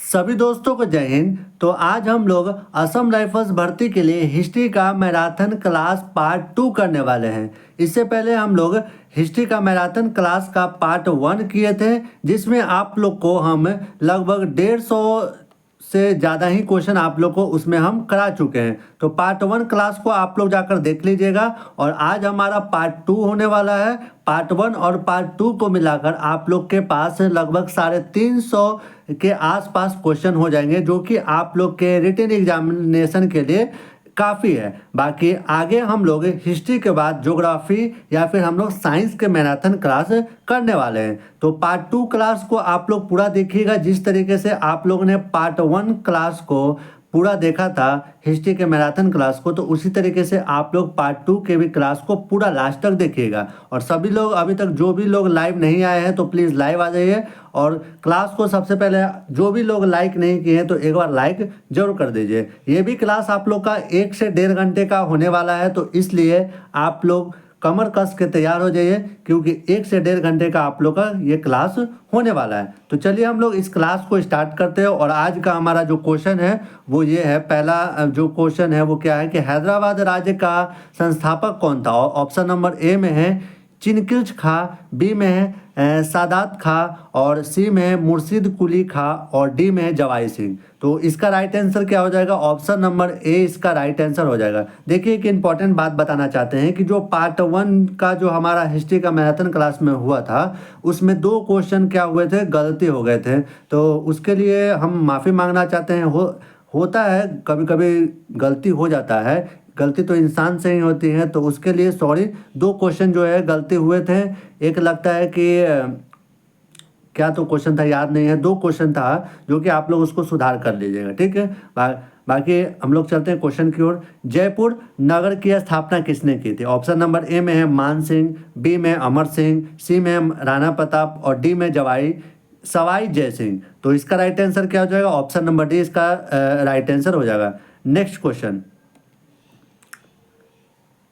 सभी दोस्तों को जय हिंद। तो आज हम लोग असम राइफल्स भर्ती के लिए हिस्ट्री का मैराथन क्लास पार्ट 2 करने वाले हैं। इससे पहले हम लोग हिस्ट्री का मैराथन क्लास का पार्ट 1 किए थे, जिसमें आप लोग को हम लगभग 150 से ज़्यादा ही क्वेश्चन आप लोग को उसमें हम करा चुके हैं। तो पार्ट 1 क्लास को आप लोग जाकर देख लीजिएगा। और आज हमारा पार्ट 2 होने वाला है। पार्ट 1 और पार्ट 2 को मिलाकर आप लोग के पास लगभग 350 के आसपास क्वेश्चन हो जाएंगे, जो कि आप लोग के रिटन एग्जामिनेशन के लिए काफ़ी है। बाकी आगे हम लोग हिस्ट्री के बाद ज्योग्राफी या फिर हम लोग साइंस के मैराथन क्लास करने वाले हैं। तो पार्ट 2 क्लास को आप लोग पूरा देखिएगा। जिस तरीके से आप लोगों ने पार्ट 1 क्लास को पूरा देखा था हिस्ट्री के मैराथन क्लास को, तो उसी तरीके से आप लोग पार्ट 2 के भी क्लास को पूरा लास्ट तक देखिएगा। और सभी लोग अभी तक जो भी लोग लाइव नहीं आए हैं तो प्लीज़ लाइव आ जाइए। और क्लास को सबसे पहले जो भी लोग लाइक नहीं किए हैं तो एक बार लाइक जरूर कर दीजिए। ये भी क्लास आप लोग का 1 से 1.5 घंटे का होने वाला है, तो इसलिए आप लोग कमर कस के तैयार हो जाइए, क्योंकि 1 से 1.5 घंटे का आप लोग का ये क्लास होने वाला है। तो चलिए हम लोग इस क्लास को स्टार्ट करते हैं। और आज का हमारा जो क्वेश्चन है वो ये है। पहला जो क्वेश्चन है वो क्या है कि हैदराबाद राज्य का संस्थापक कौन था। ऑप्शन नंबर ए में है चिनकिच खा, बी में है सादात खा, और सी में है मुर्शिद कुली खा, और डी में है जवाई सिंह। तो इसका राइट आंसर क्या हो जाएगा? ऑप्शन नंबर ए इसका राइट आंसर हो जाएगा। देखिए एक इंपॉर्टेंट बात बताना चाहते हैं कि जो पार्ट 1 का जो हमारा हिस्ट्री का मैराथन क्लास में हुआ था, उसमें 2 क्वेश्चन क्या हुए थे, गलती हो गए थे। तो उसके लिए हम माफ़ी मांगना चाहते हैं। होता है, कभी कभी गलती हो जाता है, गलती तो इंसान से ही होती है, तो उसके लिए सॉरी। 2 क्वेश्चन जो है गलती हुए थे। एक लगता है कि क्या तो क्वेश्चन था, याद नहीं है। 2 क्वेश्चन था जो कि आप लोग उसको सुधार कर लीजिएगा, ठीक है। बाकी हम लोग चलते हैं क्वेश्चन की ओर। जयपुर नगर की स्थापना किसने की थी? ऑप्शन नंबर ए में है मान सिंह, बी में अमर सिंह, सी में राणा प्रताप, और डी में सवाई जय सिंह। तो इसका राइट आंसर क्या हो जाएगा? ऑप्शन नंबर डी इसका राइट आंसर हो जाएगा। नेक्स्ट क्वेश्चन,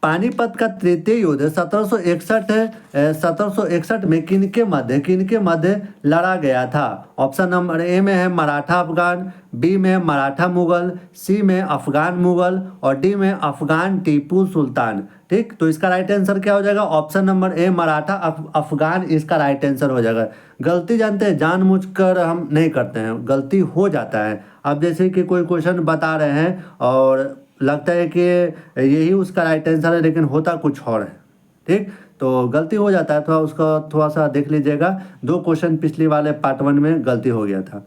पानीपत का तृतीय युद्ध 1761 में किनके मध्य लड़ा गया था? ऑप्शन नंबर ए में है मराठा अफगान, बी में मराठा मुगल, सी में अफगान मुगल, और डी में अफगान टीपू सुल्तान। ठीक, तो इसका राइट आंसर क्या हो जाएगा? ऑप्शन नंबर ए मराठा अफगान इसका राइट आंसर हो जाएगा। गलती जानते हैं, जानबूझकर हम नहीं करते हैं, गलती हो जाता है। अब जैसे कि कोई क्वेश्चन बता रहे हैं और लगता है कि यही उसका राइट आंसर है, लेकिन होता कुछ और है। ठीक, तो गलती हो जाता है, थोड़ा उसका थोड़ा सा देख लीजिएगा। 2 क्वेश्चन पिछली वाले पार्ट 1 में गलती हो गया था।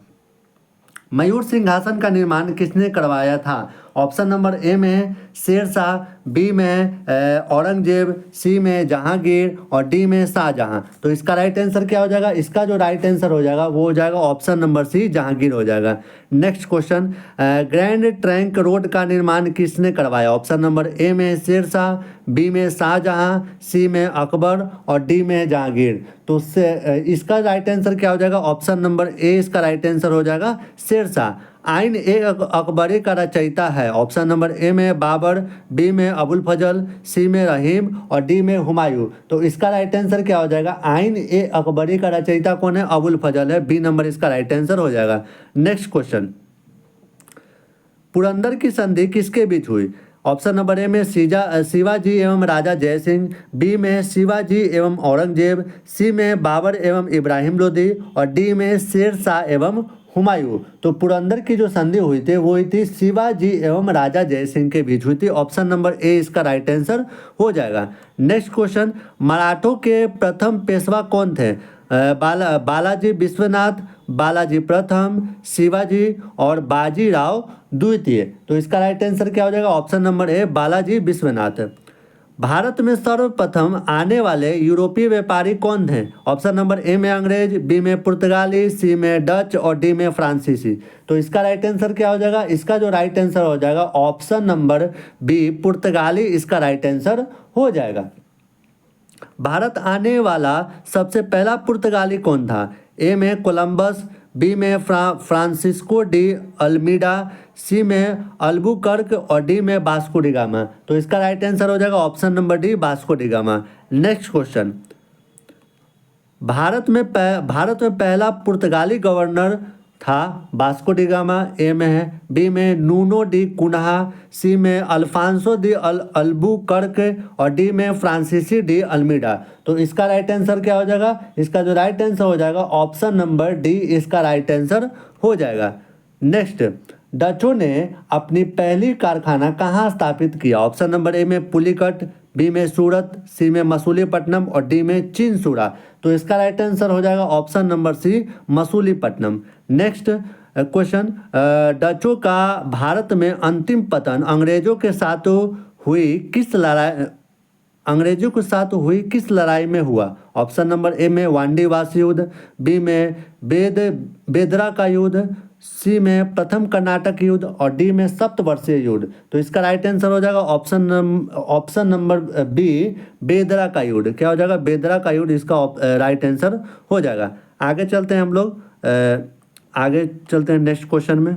मयूर सिंहासन का निर्माण किसने करवाया था? ऑप्शन नंबर ए में है शेरशाह, बी में है औरंगजेब, सी में जहांगीर, और डी में शाहजहां। तो इसका राइट आंसर क्या हो जाएगा? इसका जो राइट आंसर हो जाएगा वो हो जाएगा ऑप्शन नंबर सी, जहांगीर हो जाएगा। Next question, grand trunk road का निर्माण किसने करवाया? ऑप्शन नंबर ए में शेरशाह, बी में शाहजहां, सी में अकबर, और डी में जहांगीर। तो इसका राइट आंसर क्या हो जाएगा? ऑप्शन नंबर ए इसका राइट आंसर हो जाएगा शेरशाह। आइन ए अकबरी का रचयिता है? ऑप्शन नंबर ए में बाबर, बी में अबुल फजल, सी में रहीम, और डी में हुमायूं। तो इसका राइट आंसर क्या हो जाएगा? आइन ए अकबरी का रचयिता कौन है? अबुल फजल है। बी नंबर इसका राइट आंसर हो जाएगा। नेक्स्ट क्वेश्चन, पुरंदर की संधि किसके बीच हुई? ऑप्शन नंबर ए में शिवाजी एवं राजा जय सिंह, बी में शिवाजी एवं औरंगजेब, सी में बाबर एवं इब्राहिम लोदी, और डी में शेर शाह एवं हुमायूं। तो पुरंदर की जो संधि हुई थी वो हुई थी शिवाजी एवं राजा जय सिंह के बीच हुई थी। ऑप्शन नंबर ए इसका राइट आंसर हो जाएगा। नेक्स्ट क्वेश्चन, मराठों के प्रथम पेशवा कौन थे? बालाजी विश्वनाथ, बालाजी प्रथम, शिवाजी, और बाजीराव द्वितीय। तो इसका राइट आंसर क्या हो जाएगा? ऑप्शन नंबर ए बालाजी विश्वनाथ। भारत में सर्वप्रथम आने वाले यूरोपीय व्यापारी कौन थे? ऑप्शन नंबर ए में अंग्रेज, बी में पुर्तगाली, सी में डच, और डी में फ्रांसीसी। तो इसका राइट आंसर क्या हो जाएगा? इसका जो राइट आंसर हो जाएगा ऑप्शन नंबर बी पुर्तगाली इसका राइट आंसर हो जाएगा। भारत आने वाला सबसे पहला पुर्तगाली कौन था? ए में कोलंबस, बी में फ्रांसिस्को डी अल्मीडा, सी में अल्बुकर्क, और डी में वास्को डी गामा। तो इसका राइट आंसर हो जाएगा option number D Vasco D gamma. Next question, Bharat में पहला पुर्तगाली गवर्नर था वास्को डी गामा, ए में है। बी में नूनो डी कुन्हा, सी में अल्फांसो डी अल्बुकर्क और डी में फ्रांसीसी डी अल्मीडा। तो इसका राइट आंसर क्या हो जाएगा? इसका जो राइट आंसर हो जाएगा ऑप्शन नंबर डी इसका राइट आंसर हो जाएगा। नेक्स्ट, डचों ने अपनी पहली कारखाना कहाँ स्थापित किया? ऑप्शन नंबर ए में पुलिकट, बी में सूरत, सी में मसूलीपट्टनम और डी में चिनसुरा। तो इसका राइट आंसर हो जाएगा option number C Masulipatnam. Next question, डचों का भारत में अंतिम पतन अंग्रेजों के साथ हुई किस लड़ाई में हुआ? ऑप्शन नंबर ए में वांडीवास युद्ध, बी में बेदरा का युद्ध, सी में प्रथम कर्नाटक युद्ध और डी में सप्तवर्षीय युद्ध। तो इसका राइट आंसर हो जाएगा ऑप्शन नंबर बी बेदरा का युद्ध। क्या हो जाएगा? बेदरा का युद्ध इसका राइट आंसर हो जाएगा। आगे चलते हैं हम लोग, आगे चलते हैं नेक्स्ट क्वेश्चन में।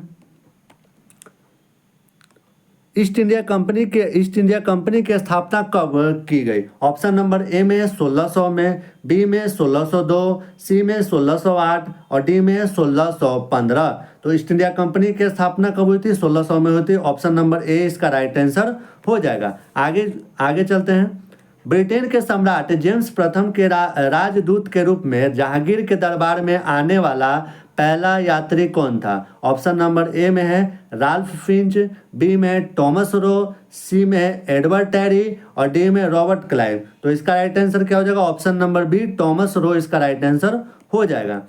ईस्ट इंडिया कंपनी की स्थापना कब की गई? ऑप्शन नंबर ए में 1600 में, बी में 1602, सी में 1608 और डी में 1615। तो ईस्ट इंडिया कंपनी की स्थापना कब हुई थी? 1600 में हुई थी। ऑप्शन नंबर ए इसका राइट आंसर हो जाएगा। आगे चलते हैं। ब्रिटेन के सम्राट जेम्स प्रथम के राजदूत के रूप में जहांगीर के दरबार में आने वाला पहला यात्री कौन था? ऑप्शन नंबर ए में है राल्फ फिंच, बी में टॉमस रो, सी में है एडवर्ड टेरी और डी में रॉबर्ट क्लाइव। तो इसका राइट आंसर क्या हो जाएगा? Option number B Thomas Roe इसका राइट आंसर हो जाएगा।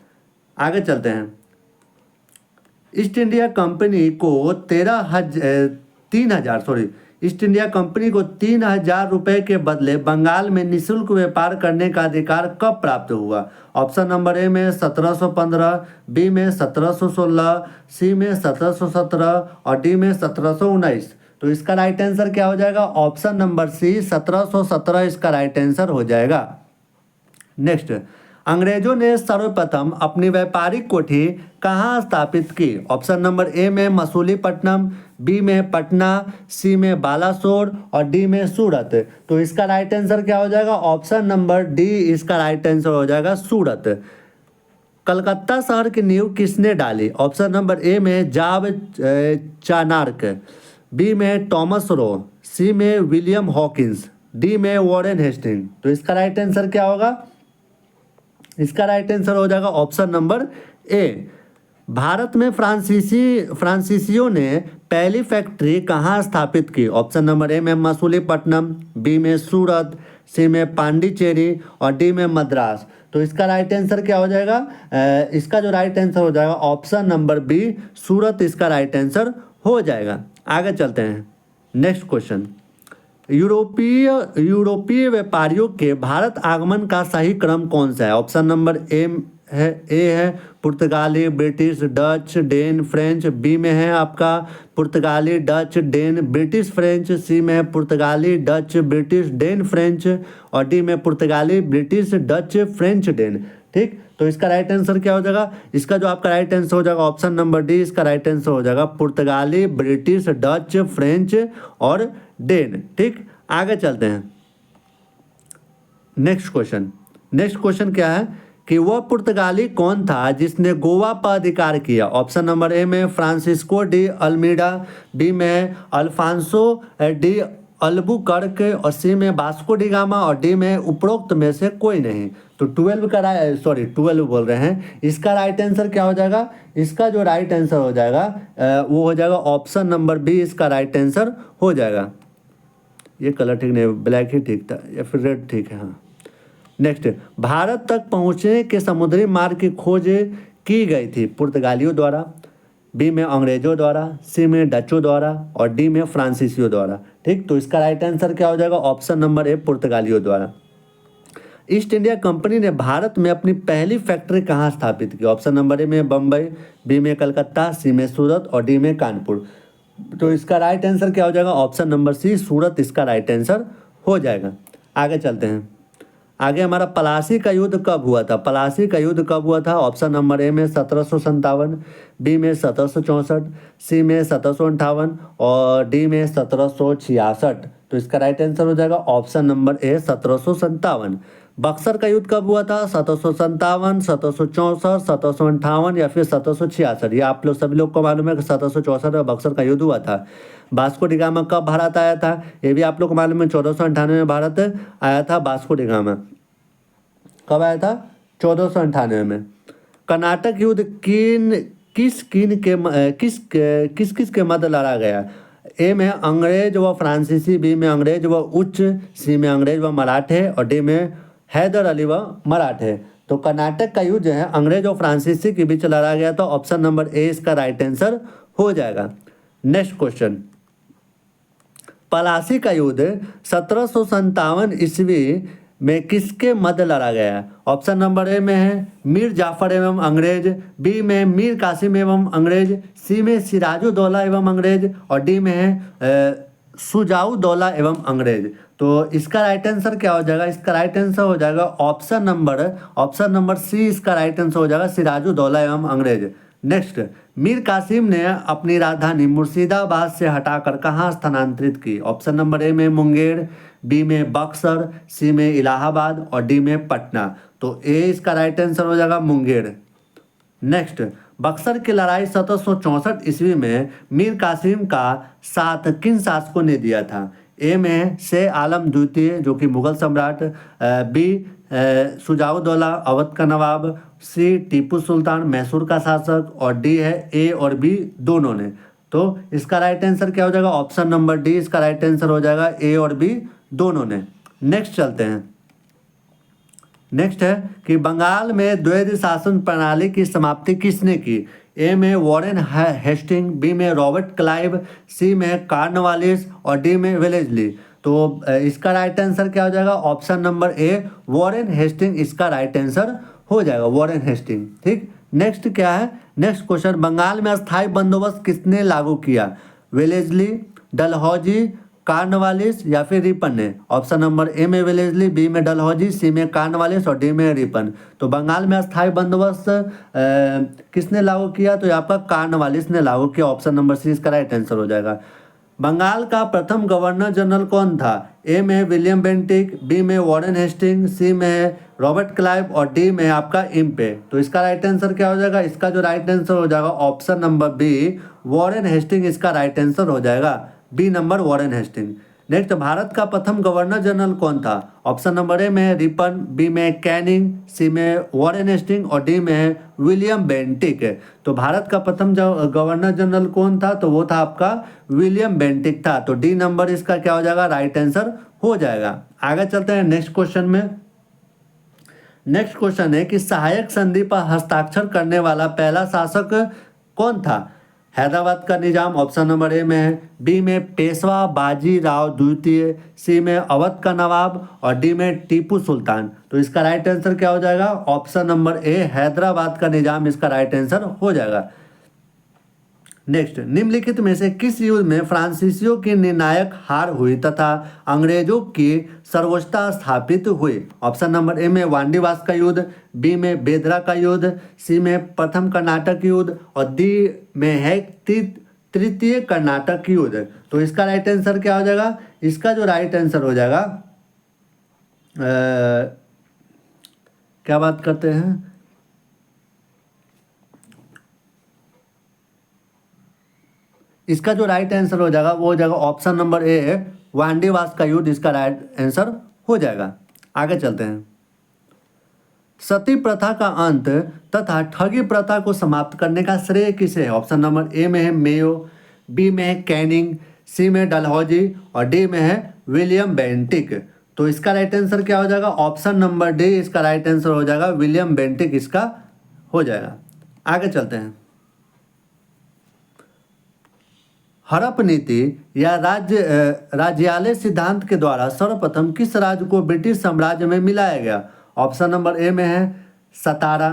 आगे चलते हैं। ईस्ट इंडिया कंपनी को 3,000 रुपए के बदले बंगाल में निःशुल्क व्यापार करने का अधिकार कब प्राप्त हुआ? ऑप्शन नंबर ए में 1715, बी में 1716, सी में 1717 और डी में 1719। तो इसका राइट आंसर क्या हो जाएगा? ऑप्शन नंबर सी 1717 इसका राइट आंसर हो जाएगा। नेक्स्ट, अंग्रेजों ने सर्वप्रथम अपनी व्यापारिक कोठी कहाँ स्थापित की? ऑप्शन नंबर ए में मसूलीपट्टनम, बी में पटना, सी में बालासोर और डी में सूरत। तो इसका राइट आंसर क्या हो जाएगा? ऑप्शन नंबर डी इसका राइट आंसर हो जाएगा सूरत। कलकत्ता शहर की नींव किसने डाली? ऑप्शन नंबर ए में जाब चानार्क, बी में टॉमस रो, सी में विलियम हॉकिंस, डी में वॉरेन हेस्टिंग। तो इसका राइट आंसर क्या होगा? इसका राइट आंसर हो जाएगा ऑप्शन नंबर ए। भारत में फ्रांसीसियों ने पहली फैक्ट्री कहाँ स्थापित की? ऑप्शन नंबर ए में मसूलीपट्टनम, बी में सूरत, सी में पांडिचेरी और डी में मद्रास। तो इसका राइट आंसर क्या हो जाएगा? इसका जो राइट आंसर हो जाएगा ऑप्शन नंबर बी सूरत इसका राइट आंसर हो जाएगा। आगे चलते हैं। नेक्स्ट क्वेश्चन, यूरोपीय व्यापारियों के भारत आगमन का सही क्रम कौन सा है? ऑप्शन नंबर ए है पुर्तगाली, British, Dutch, Dane, French, B में है आपका पुर्तगाली, Dutch, Dane, British, French, C में है पुर्तगाली, डच, ब्रिटिश, डेन, फ्रेंच और डी में पुर्तगाली, ब्रिटिश, डच, फ्रेंच, डेन। ठीक, तो इसका राइट आंसर क्या हो जाएगा? इसका जो आपका राइट आंसर हो जाएगा ऑप्शन नंबर डी इसका राइट आंसर हो जाएगा पुर्तगाली, ब्रिटिश, डच, फ्रेंच और डेन। ठीक, आगे चलते हैं। नेक्स्ट क्वेश्चन क्या है कि वह पुर्तगाली कौन था जिसने गोवा पर अधिकार किया? ऑप्शन नंबर ए में फ्रांसिस्को डी अल्मीडा, बी में अल्फांसो डी अल्बुकर्क और सी में वास्को डी गामा और डी में उपरोक्त में से कोई नहीं। तो 12 बोल रहे हैं। इसका राइट आंसर क्या हो जाएगा? इसका जो राइट आंसर हो जाएगा वो हो जाएगा ऑप्शन नंबर बी इसका राइट आंसर हो जाएगा। ये कलर ठीक नहीं, ब्लैक ही ठीक था या फिर रेड ठीक है? हाँ। नेक्स्ट, भारत तक पहुँचने के समुद्री मार्ग की खोज की गई थी पुर्तगालियों द्वारा, बी में अंग्रेजों द्वारा, सी में डचों द्वारा और डी में फ्रांसीसियों द्वारा। ठीक, तो इसका राइट आंसर क्या हो जाएगा? ऑप्शन नंबर ए पुर्तगालियों द्वारा। ईस्ट इंडिया कंपनी ने भारत में अपनी पहली फैक्ट्री कहाँ स्थापित की? ऑप्शन नंबर ए में बम्बई, बी में कलकत्ता, सी में सूरत और डी में कानपुर। तो इसका राइट आंसर क्या हो जाएगा? ऑप्शन नंबर सी सूरत इसका राइट आंसर हो जाएगा। आगे चलते हैं। आगे हमारा प्लासी का युद्ध कब हुआ था? ऑप्शन नंबर ए में 1757, बी में 1764, सी में 1758 और डी में 1766। तो इसका राइट आंसर हो जाएगा ऑप्शन नंबर ए 1757। बक्सर का युद्ध कब हुआ था? 1757, 1764, 1758 या फिर 1766? ये आप लोग सभी लोग को मालूम है कि 1764 में बक्सर का युद्ध हुआ था। वास्को डी गामा कब भारत आया था? ये भी आप लोग को मालूम है, 1498 में भारत आया था वास्को डी गामा। कब आया था? 1498 में। कर्नाटक युद्ध किस के मध्य लड़ा गया? ए में अंग्रेज व फ्रांसीसी, बी में अंग्रेज व उच्च, सी में अंग्रेज व मराठे और डी में हैदर अली व मराठे। तो कर्नाटक का युद्ध जो है अंग्रेज और फ्रांसीसी के बीच लड़ा गया, तो ऑप्शन नंबर ए इसका राइट आंसर हो जाएगा। नेक्स्ट क्वेश्चन, पलासी का युद्ध 1757 ईस्वी में किसके मध्य लड़ा गया? ऑप्शन नंबर ए में है मीर जाफर एवं अंग्रेज, बी में मीर कासिम एवं अंग्रेज, सी में सिराजुद्दौला एवं अंग्रेज और डी में है शुजाउद्दौला एवं अंग्रेज। तो इसका राइट आंसर क्या हो जाएगा? इसका राइट आंसर हो जाएगा ऑप्शन नंबर सी, इसका राइट आंसर हो जाएगा सिराजुद्दौला एवं अंग्रेज। नेक्स्ट, मीर कासिम ने अपनी राजधानी मुर्शिदाबाद से हटाकर कहाँ स्थानांतरित की? ऑप्शन नंबर ए में मुंगेर, बी में बक्सर, सी में इलाहाबाद और डी में पटना। तो ए इसका राइट आंसर हो जाएगा मुंगेर। नेक्स्ट, बक्सर की लड़ाई 1764 ईस्वी में मीर कासिम का साथ किन शासकों ने दिया था? ए में शाह आलम द्वितीय जो कि मुगल सम्राट, बी शुजाउद्दौला अवध का नवाब, सी टीपू सुल्तान मैसूर का शासक और डी है ए और बी दोनों ने। तो इसका राइट आंसर क्या हो जाएगा? ऑप्शन नंबर डी इसका राइट आंसर हो जाएगा, ए और बी दोनों ने। नेक्स्ट चलते हैं। नेक्स्ट है कि बंगाल में द्वैध शासन प्रणाली की समाप्ति किसने की? ए में वॉरेन हेस्टिंग, बी में रॉबर्ट क्लाइव, सी में कॉर्नवालिस और डी में वेलेस्ली। तो इसका राइट आंसर क्या हो जाएगा? Option number A Warren Hastings इसका राइट आंसर हो जाएगा, वॉरेन हेस्टिंग। ठीक, नेक्स्ट क्या है? नेक्स्ट क्वेश्चन, बंगाल में अस्थायी बंदोबस्त किसने लागू किया? वेलेस्ली, डलहौजी, कॉर्नवालिस या फिर रिपन ने? ऑप्शन नंबर ए में वेलेस्ली, बी में डलहौजी, सी में कॉर्नवालिस और डी में रिपन। तो बंगाल में अस्थायी बंदोबस्त किसने लागू किया? तो आपका कॉर्नवालिस ने लागू किया। ऑप्शन नंबर सी इसका राइट आंसर हो जाएगा। बंगाल का प्रथम गवर्नर जनरल कौन था? ए में विलियम बेंटिक, बी में वॉरेन हेस्टिंग, सी में रॉबर्ट क्लाइव और डी में आपका इम्पे। तो इसका राइट आंसर क्या हो जाएगा? इसका जो राइट आंसर हो जाएगा option number B Warren Hastings इसका राइट आंसर हो जाएगा, B number Warren Hastings. Next, Bharat का प्रथम गवर्नर जनरल कौन था? ऑप्शन नंबर ए में रिपन, बी में कैनिंग, सी में वॉरेन हेस्टिंग और डी में विलियम बेंटिक। तो भारत का प्रथम गवर्नर जनरल कौन था? तो वो था आपका विलियम बेंटिक था। तो डी नंबर इसका क्या हो जाएगा? राइट आंसर हो जाएगा। आगे चलते हैं नेक्स्ट क्वेश्चन में। नेक्स्ट क्वेश्चन है कि सहायक संधि पर हस्ताक्षर करने वाला पहला शासक कौन था? हैदराबाद का निजाम ऑप्शन नंबर ए में है, बी में पेशवा बाजी राव द्वितीय, सी में अवध का नवाब और डी में टीपू सुल्तान। तो इसका राइट आंसर क्या हो जाएगा? ऑप्शन नंबर ए हैदराबाद का निजाम इसका राइट आंसर हो जाएगा। नेक्स्ट, निम्नलिखित में से किस युद्ध में फ्रांसीसियों की निर्णायक हार हुई तथा अंग्रेजों की सर्वोच्चता स्थापित हुई? ऑप्शन नंबर ए में वांडीवास का युद्ध, बी में बेदरा का युद्ध, सी में प्रथम कर्नाटक युद्ध और डी में है तृतीय कर्नाटक युद्ध। तो इसका राइट आंसर क्या हो जाएगा? इसका जो राइट आंसर हो जाएगा क्या बात करते हैं, इसका जो राइट आंसर हो जाएगा वो हो जाएगा ऑप्शन नंबर ए है वांडीवास का युद्ध इसका राइट आंसर हो जाएगा। आगे चलते हैं। सती प्रथा का अंत तथा ठगी प्रथा को समाप्त करने का श्रेय किसे है? ऑप्शन नंबर ए में है मेयो, बी में है कैनिंग, सी में डलहौजी और डी में है विलियम बेंटिक। तो इसका राइट आंसर क्या हो जाएगा? ऑप्शन नंबर डी इसका राइट आंसर हो जाएगा, विलियम बेंटिक इसका हो जाएगा। आगे चलते हैं। हड़प नीति या राज्यालय सिद्धांत के द्वारा सर्वप्रथम किस राज्य को ब्रिटिश साम्राज्य में मिलाया गया? ऑप्शन नंबर ए में है सतारा,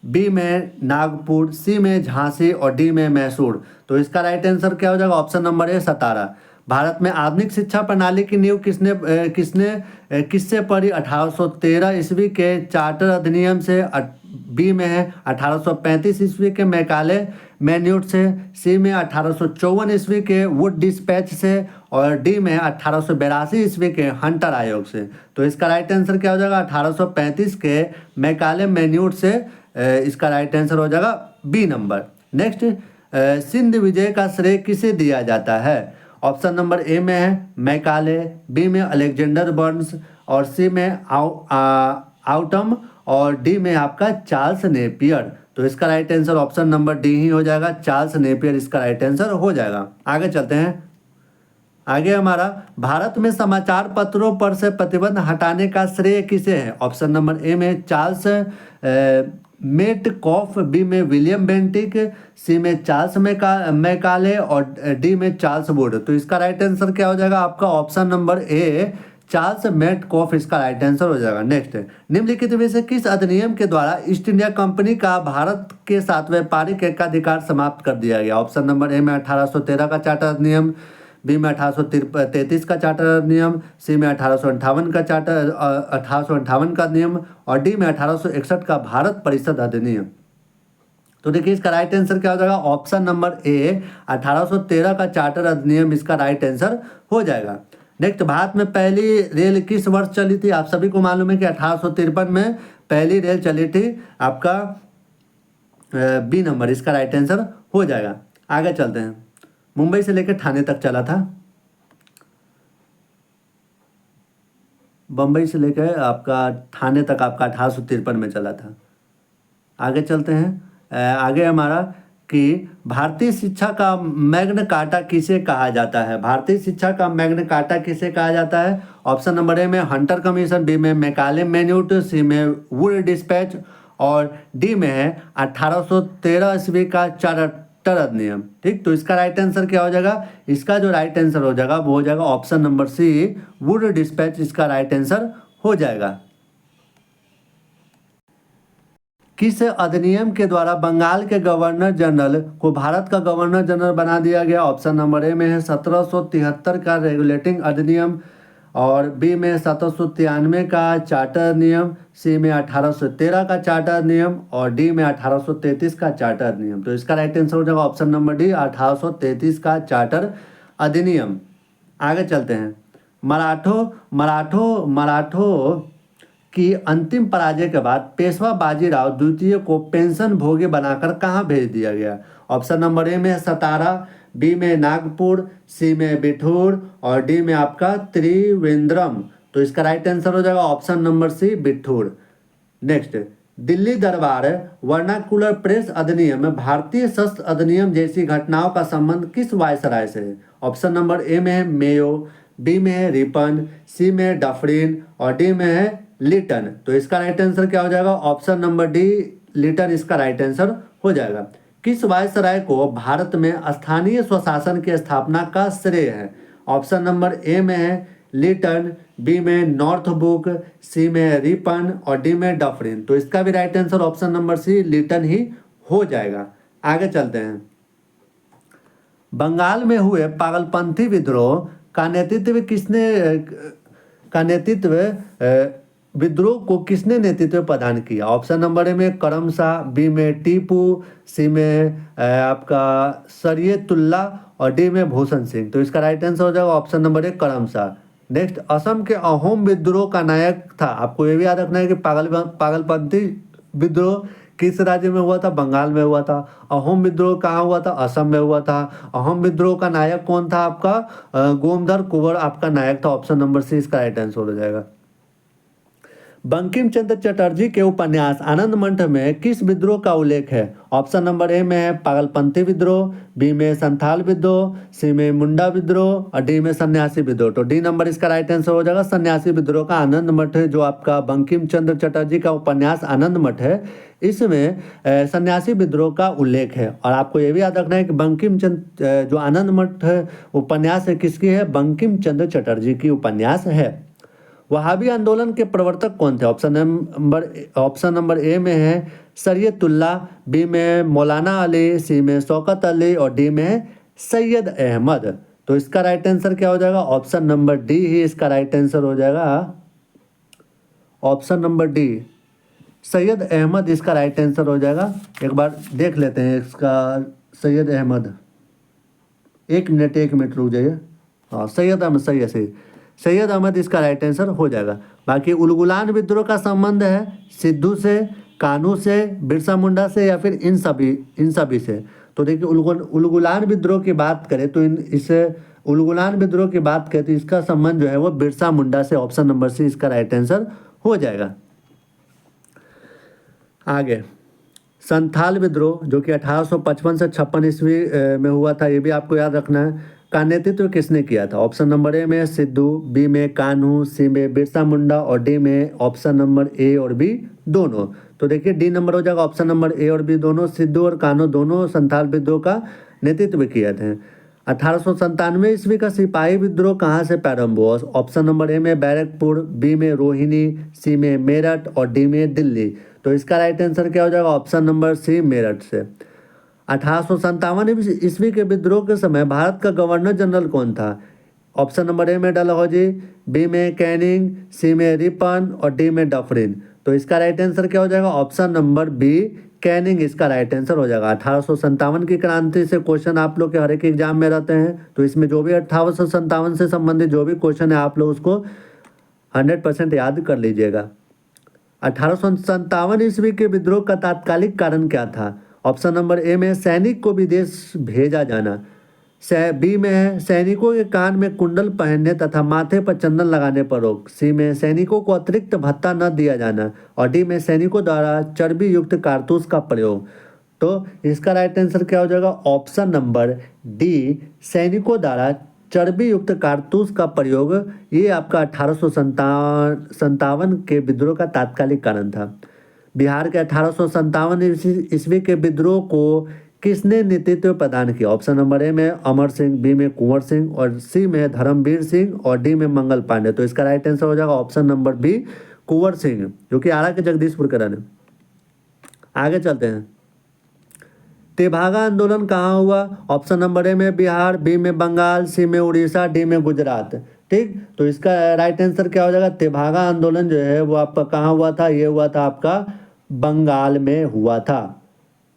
बी में नागपुर, सी में झांसी और डी में मैसूर। तो इसका राइट आंसर क्या हो जाएगा? ऑप्शन नंबर ए सतारा। भारत में आधुनिक शिक्षा प्रणाली की नींव किससे पड़ी? 1813 ईस्वी के चार्टर अधिनियम से, बी में है 1835 ईस्वी के मैकाले मैन्यूट से, सी में 1854 ईस्वी के वुड डिस्पैच से और डी में 1882 ईस्वी के हंटर आयोग से। तो इसका राइट आंसर क्या हो जाएगा? 1835 के मैकाले मैन्यूट से इसका राइट आंसर हो जाएगा बी नंबर। नेक्स्ट, सिंध विजय का श्रेय किसे दिया जाता है? ऑप्शन नंबर ए में है मैकाले, बी में अलेक्जेंडर बर्न्स और सी में आउटम और डी में आपका चार्ल्स नेपियर। तो इसका right answer option number D ही हो जाएगा, चार्ल्स नेपियर इसका राइट आंसर हो जाएगा। आगे चलते हैं। आगे हमारा, भारत में समाचार पत्रों पर से प्रतिबंध हटाने का श्रेय किसे है? ऑप्शन नंबर ए में चार्ल्स मेटकॉफ, बी में विलियम बेंटिक, सी में चार्ल्स मैकाले और डी में चार्ल्स वुड। तो इसका राइट आंसर क्या हो जाएगा आपका? Option number A Charles Metcalfe इसका राइट आंसर हो जाएगा। नेक्स्ट, निम्नलिखित में से किस अधिनियम के द्वारा ईस्ट इंडिया कंपनी का भारत के साथ व्यापारिक एकाधिकार समाप्त कर दिया गया? ऑप्शन नंबर ए में 1813 का चार्टर अधिनियम, बी में 1833 का चार्टर अधिनियम, सी में 1858 का चार्टर 1858 का नियम और डी में 1861 का भारत परिषद अधिनियम। तो देखिए इसका राइट आंसर क्या हो जाएगा? ऑप्शन नंबर ए 1813 का चार्टर अधिनियम इसका राइट आंसर हो जाएगा। नेक्स्ट, भारत में पहली रेल किस वर्ष चली थी? आप सभी को मालूम है कि 1853 में पहली रेल चली थी, आपका बी नंबर इसका राइट आंसर हो जाएगा। आगे चलते हैं। मुंबई से लेकर ठाणे तक चला था, बम्बई से लेकर आपका ठाणे तक आपका 1853 में चला था। आगे चलते हैं। आगे हमारा कि भारतीय शिक्षा का मैग्ना कार्टा किसे कहा जाता है? भारतीय शिक्षा का मैग्ना कार्टा किसे कहा जाता है? ऑप्शन नंबर ए में हंटर कमीशन, बी में मैकाले मैन्यूट, सी में वुड डिस्पैच और डी में है 1813 ईस्वी का चार्टर अधिनियम। ठीक, तो इसका राइट आंसर क्या हो जाएगा? इसका जो राइट आंसर हो जाएगा वो हो जाएगा option number C Wood dispatch इसका राइट आंसर हो जाएगा। किस अधिनियम के द्वारा बंगाल के गवर्नर जनरल को भारत का गवर्नर जनरल बना दिया गया? ऑप्शन नंबर ए में है 1773 का रेगुलेटिंग अधिनियम और बी में 1793 का चार्टर नियम, सी में 1813 का चार्टर नियम और डी में 1833 का चार्टर नियम। तो इसका राइट आंसर हो जाएगा ऑप्शन नंबर डी 1833 का चार्टर अधिनियम। आगे चलते हैं। मराठों की अंतिम पराजय के बाद पेशवा बाजीराव द्वितीय को पेंशन भोगी बनाकर कहाँ भेज दिया गया? ऑप्शन नंबर ए में सतारा, बी में नागपुर, सी में बिठूर और डी में आपका त्रिवेंद्रम। तो इसका राइट आंसर हो जाएगा option number C Bithoor. Next, Delhi Durbar vernacular press अधिनियम में भारतीय शस्त्र अधिनियम जैसी घटनाओं का संबंध किस वायसराय से है? ऑप्शन नंबर ए में है मेयो, बी में है रिपन, सी में है डफरिन और डी में है लिटन। तो इसका राइट आंसर क्या हो जाएगा? ऑप्शन नंबर डी लिटन इसका राइट आंसर हो जाएगा। किस वायसराय को भारत में स्थानीय स्वशासन की स्थापना का श्रेय है? ऑप्शन नंबर ए में है लिटन, बी में नॉर्थबुक, सी में रिपन और डी में डफरिन। तो इसका भी right answer option number C Lytton ही हो जाएगा। आगे चलते हैं। बंगाल में हुए पागलपंथी विद्रोह का विद्रोह को किसने नेतृत्व प्रदान किया? ऑप्शन नंबर ए में करमशाह, बी में टीपू, सी में आपका शरीयतुल्लाह और डी में भूषण सिंह। तो इसका राइट आंसर हो जाएगा option number A Karamshah. Next, Assam के अहोम विद्रोह का नायक था, आपको ये भी याद रखना है कि पागलपंथी विद्रोह किस राज्य में हुआ था? बंगाल में हुआ था। अहोम विद्रोह कहाँ हुआ था? असम में हुआ था। अहोम विद्रोह का नायक कौन था? आपका गोमधर कुंवर आपका नायक था। ऑप्शन नंबर सी इसका राइट आंसर हो जाएगा। बंकिम चंद्र चटर्जी के उपन्यास आनंद मंठ में किस विद्रोह का उल्लेख है? ऑप्शन नंबर ए में है पागलपंथी विद्रोह, बी में संथाल विद्रोह, सी में मुंडा विद्रोह और डी में सन्यासी विद्रोह। तो डी नंबर इसका राइट आंसर हो जाएगा सन्यासी विद्रोह का आनंद मठ है, जो आपका बंकिम चंद्र चटर्जी का उपन्यास आनंद मठ है, इसमें सन्यासी विद्रोह का उल्लेख है। और आपको ये भी याद रखना है कि बंकिम चंद्र जो आनंद मठ उपन्यास है किसकी है? बंकिम चंद्र चटर्जी की उपन्यास है। वहाबी आंदोलन के प्रवर्तक कौन थे? ऑप्शन नंबर ए में है शरीयतुल्लाह, बी में मौलाना अली, सी में शौकत अली और डी में सैयद अहमद। तो इसका राइट आंसर क्या हो जाएगा? ऑप्शन नंबर डी ही इसका राइट आंसर हो जाएगा। Option number D Syed Ahmad इसका राइट आंसर हो जाएगा। एक बार देख लेते हैं इसका। सैयद अहमद, एक मिनट रुक जाइए। और सैयद अहमद, सही है, सही। सैयद अहमद इसका राइट आंसर हो जाएगा। बाकी उलगुलान विद्रोह का संबंध है सिद्धू से, कान्हू से, बिरसा मुंडा से, या फिर इन सभी से। तो देखिए उलगुलान विद्रोह की बात करें तो उलगुलान विद्रोह की बात करें तो इसका संबंध जो है वो बिरसा मुंडा से। ऑप्शन नंबर सी इसका राइट आंसर हो जाएगा। आगे संथाल विद्रोह जो कि 1855 से 56 ईस्वी में हुआ था, ये भी आपको याद रखना है। का नेतृत्व किसने किया था? ऑप्शन नंबर ए में सिद्धू, बी में कान्हू, सी में बिरसा मुंडा और डी में ऑप्शन नंबर ए और बी दोनों। तो देखिए डी नंबर हो जाएगा। ऑप्शन नंबर ए और बी दोनों, सिद्धू और कान्हू दोनों संथाल विद्रोह का नेतृत्व किए थे। 1897 ईस्वी का सिपाही विद्रोह कहाँ से प्रारंभ हुआ? ऑप्शन नंबर ए में बैरकपुर, बी में रोहिणी, सी में मेरठ और डी में दिल्ली। तो इसका राइट आंसर क्या हो जाएगा? ऑप्शन नंबर सी मेरठ से। 1857 ईस्वी के विद्रोह के समय भारत का गवर्नर जनरल कौन था? ऑप्शन नंबर ए में डलहौजी, बी में कैनिंग, सी में रिपन और डी में डफरिन। तो इसका राइट आंसर क्या हो जाएगा? ऑप्शन नंबर बी कैनिंग इसका राइट आंसर हो जाएगा। 1857 की क्रांति से क्वेश्चन आप लोग के हर एक एग्जाम में रहते हैं, तो इसमें जो भी 1857 से संबंधित जो भी क्वेश्चन है आप लोग उसको 100% याद कर लीजिएगा। 1857 ईस्वी के विद्रोह का तात्कालिक कारण क्या था? ऑप्शन नंबर ए में सैनिक को विदेश भेजा जाना, बी में है सैनिकों के कान में कुंडल पहनने तथा माथे पर चंदन लगाने पर रोक, सी में सैनिकों को अतिरिक्त भत्ता न दिया जाना और डी में सैनिकों द्वारा चर्बी युक्त कारतूस का प्रयोग। तो इसका राइट आंसर क्या हो जाएगा? ऑप्शन नंबर डी सैनिकों द्वारा चर्बी युक्त कारतूस का प्रयोग। ये आपका 1857 के विद्रोह का तात्कालिक कारण था। बिहार के 1857 ईस्वी के विद्रोह को किसने नेतृत्व प्रदान किया? ऑप्शन नंबर ए में अमर सिंह, बी में कुंवर सिंह और सी में धर्मवीर सिंह और डी में मंगल पांडे। तो इसका राइट आंसर हो जाएगा option number B Kunwar Singh, जो कि आरा के जगदीशपुर के रहने। आगे चलते हैं। तेभागा आंदोलन कहाँ हुआ? ऑप्शन नंबर ए में बिहार, बी में बंगाल, सी में उड़ीसा, डी में गुजरात। ठीक, तो इसका राइट आंसर क्या हो जाएगा? तेभागा आंदोलन जो है वो आपका कहाँ हुआ था? ये हुआ था आपका बंगाल में हुआ था।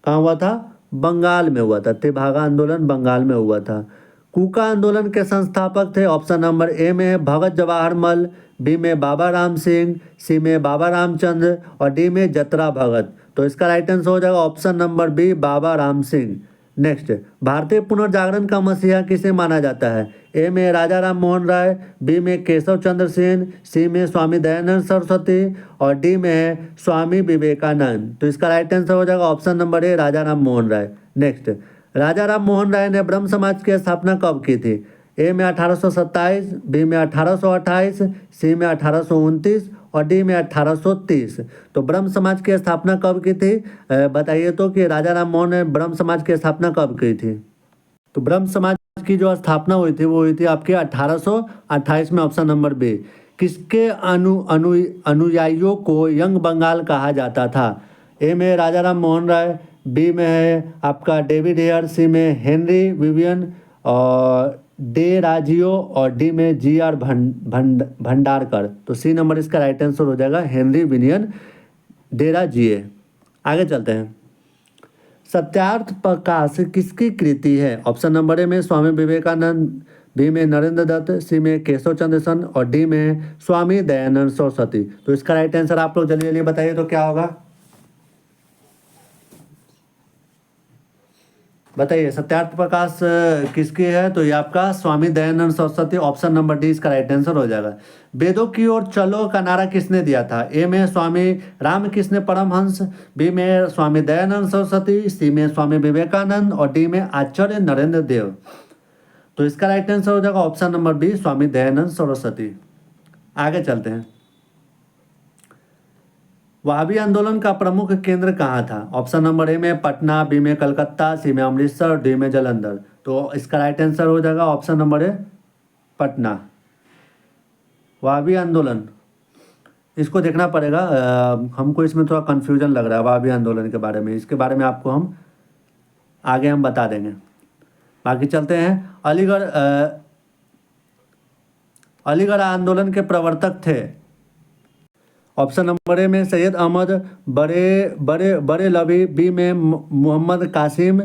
कहाँ हुआ था? बंगाल में हुआ था। तेभागा आंदोलन बंगाल में हुआ था। कूका आंदोलन के संस्थापक थे? ऑप्शन नंबर ए में है भगत जवाहर मल, बी में बाबा राम सिंह, सी में बाबा रामचंद्र और डी में जतरा भगत। तो इसका राइट आंसर हो जाएगा ऑप्शन नंबर बी बाबा राम सिंह। नेक्स्ट, भारतीय पुनर्जागरण का मसीहा किसे माना जाता है? ए में राजा राम मोहन राय, बी में केशव चंद्र सेन, सी में स्वामी दयानंद सरस्वती और डी में है स्वामी विवेकानंद। तो इसका राइट आंसर हो जाएगा option number A Raja Ram Mohan Roy. Next, Raja Ram Mohan Roy ने ब्रह्म समाज की स्थापना कब की थी? ए में 1827, बी में 1828, सी में 1829 और डी में 1830। तो ब्रह्म समाज की स्थापना कब की थी? बताइए तो कि राजा राम मोहन ने ब्रह्म समाज की स्थापना कब की थी? तो ब्रह्म समाज की जो स्थापना हुई थी वो हुई थी आपके 1828 में। Option number B. किसके अनुयायियों को यंग बंगाल कहा जाता था? ए में राजा राम मोहन राय, बी में है आपका डेविड हेयर, सी में हेनरी विवियन और डे राजियो और डी में जी.आर. भंडारकर। तो सी नंबर इसका राइट आंसर हो जाएगा हेनरी विलियन डेरा जीए। आगे चलते हैं। सत्यार्थ प्रकाश किसकी कृति है? ऑप्शन नंबर ए में स्वामी विवेकानंद, बी में नरेंद्र दत्त, सी में केशव चंद्र सेन और डी में स्वामी दयानंद सरस्वती। तो इसका राइट आंसर आप लोग जल्दी जल्दी बताइए तो क्या होगा? बताइए सत्यार्थ प्रकाश किसकी है? तो ये आपका Swami Dayanand Saraswati. Option number D इसका राइट आंसर हो जाएगा। वेदों की ओर चलो का नारा किसने दिया था? ए में स्वामी रामकृष्ण परमहंस, बी में स्वामी दयानंद सरस्वती, सी में स्वामी विवेकानंद और डी में आचार्य नरेंद्र देव। तो इसका राइट आंसर हो जाएगा ऑप्शन नंबर बी स्वामी दयानंद सरस्वती। आगे चलते हैं। वहाबी आंदोलन का प्रमुख केंद्र कहाँ था? ऑप्शन नंबर ए में पटना, बी में कलकत्ता, सी में अमृतसर, डी में जालंधर। तो इसका राइट आंसर हो जाएगा ऑप्शन नंबर ए पटना। वहाबी आंदोलन इसको देखना पड़ेगा, हमको इसमें थोड़ा कन्फ्यूजन लग रहा है वहाबी आंदोलन के बारे में। इसके बारे में आपको हम आगे बता देंगे। बाकी चलते हैं। अलीगढ़ आंदोलन के प्रवर्तक थे? ऑप्शन नंबर ए में सैयद अहमद बड़े लवी, बी में मोहम्मद कासिम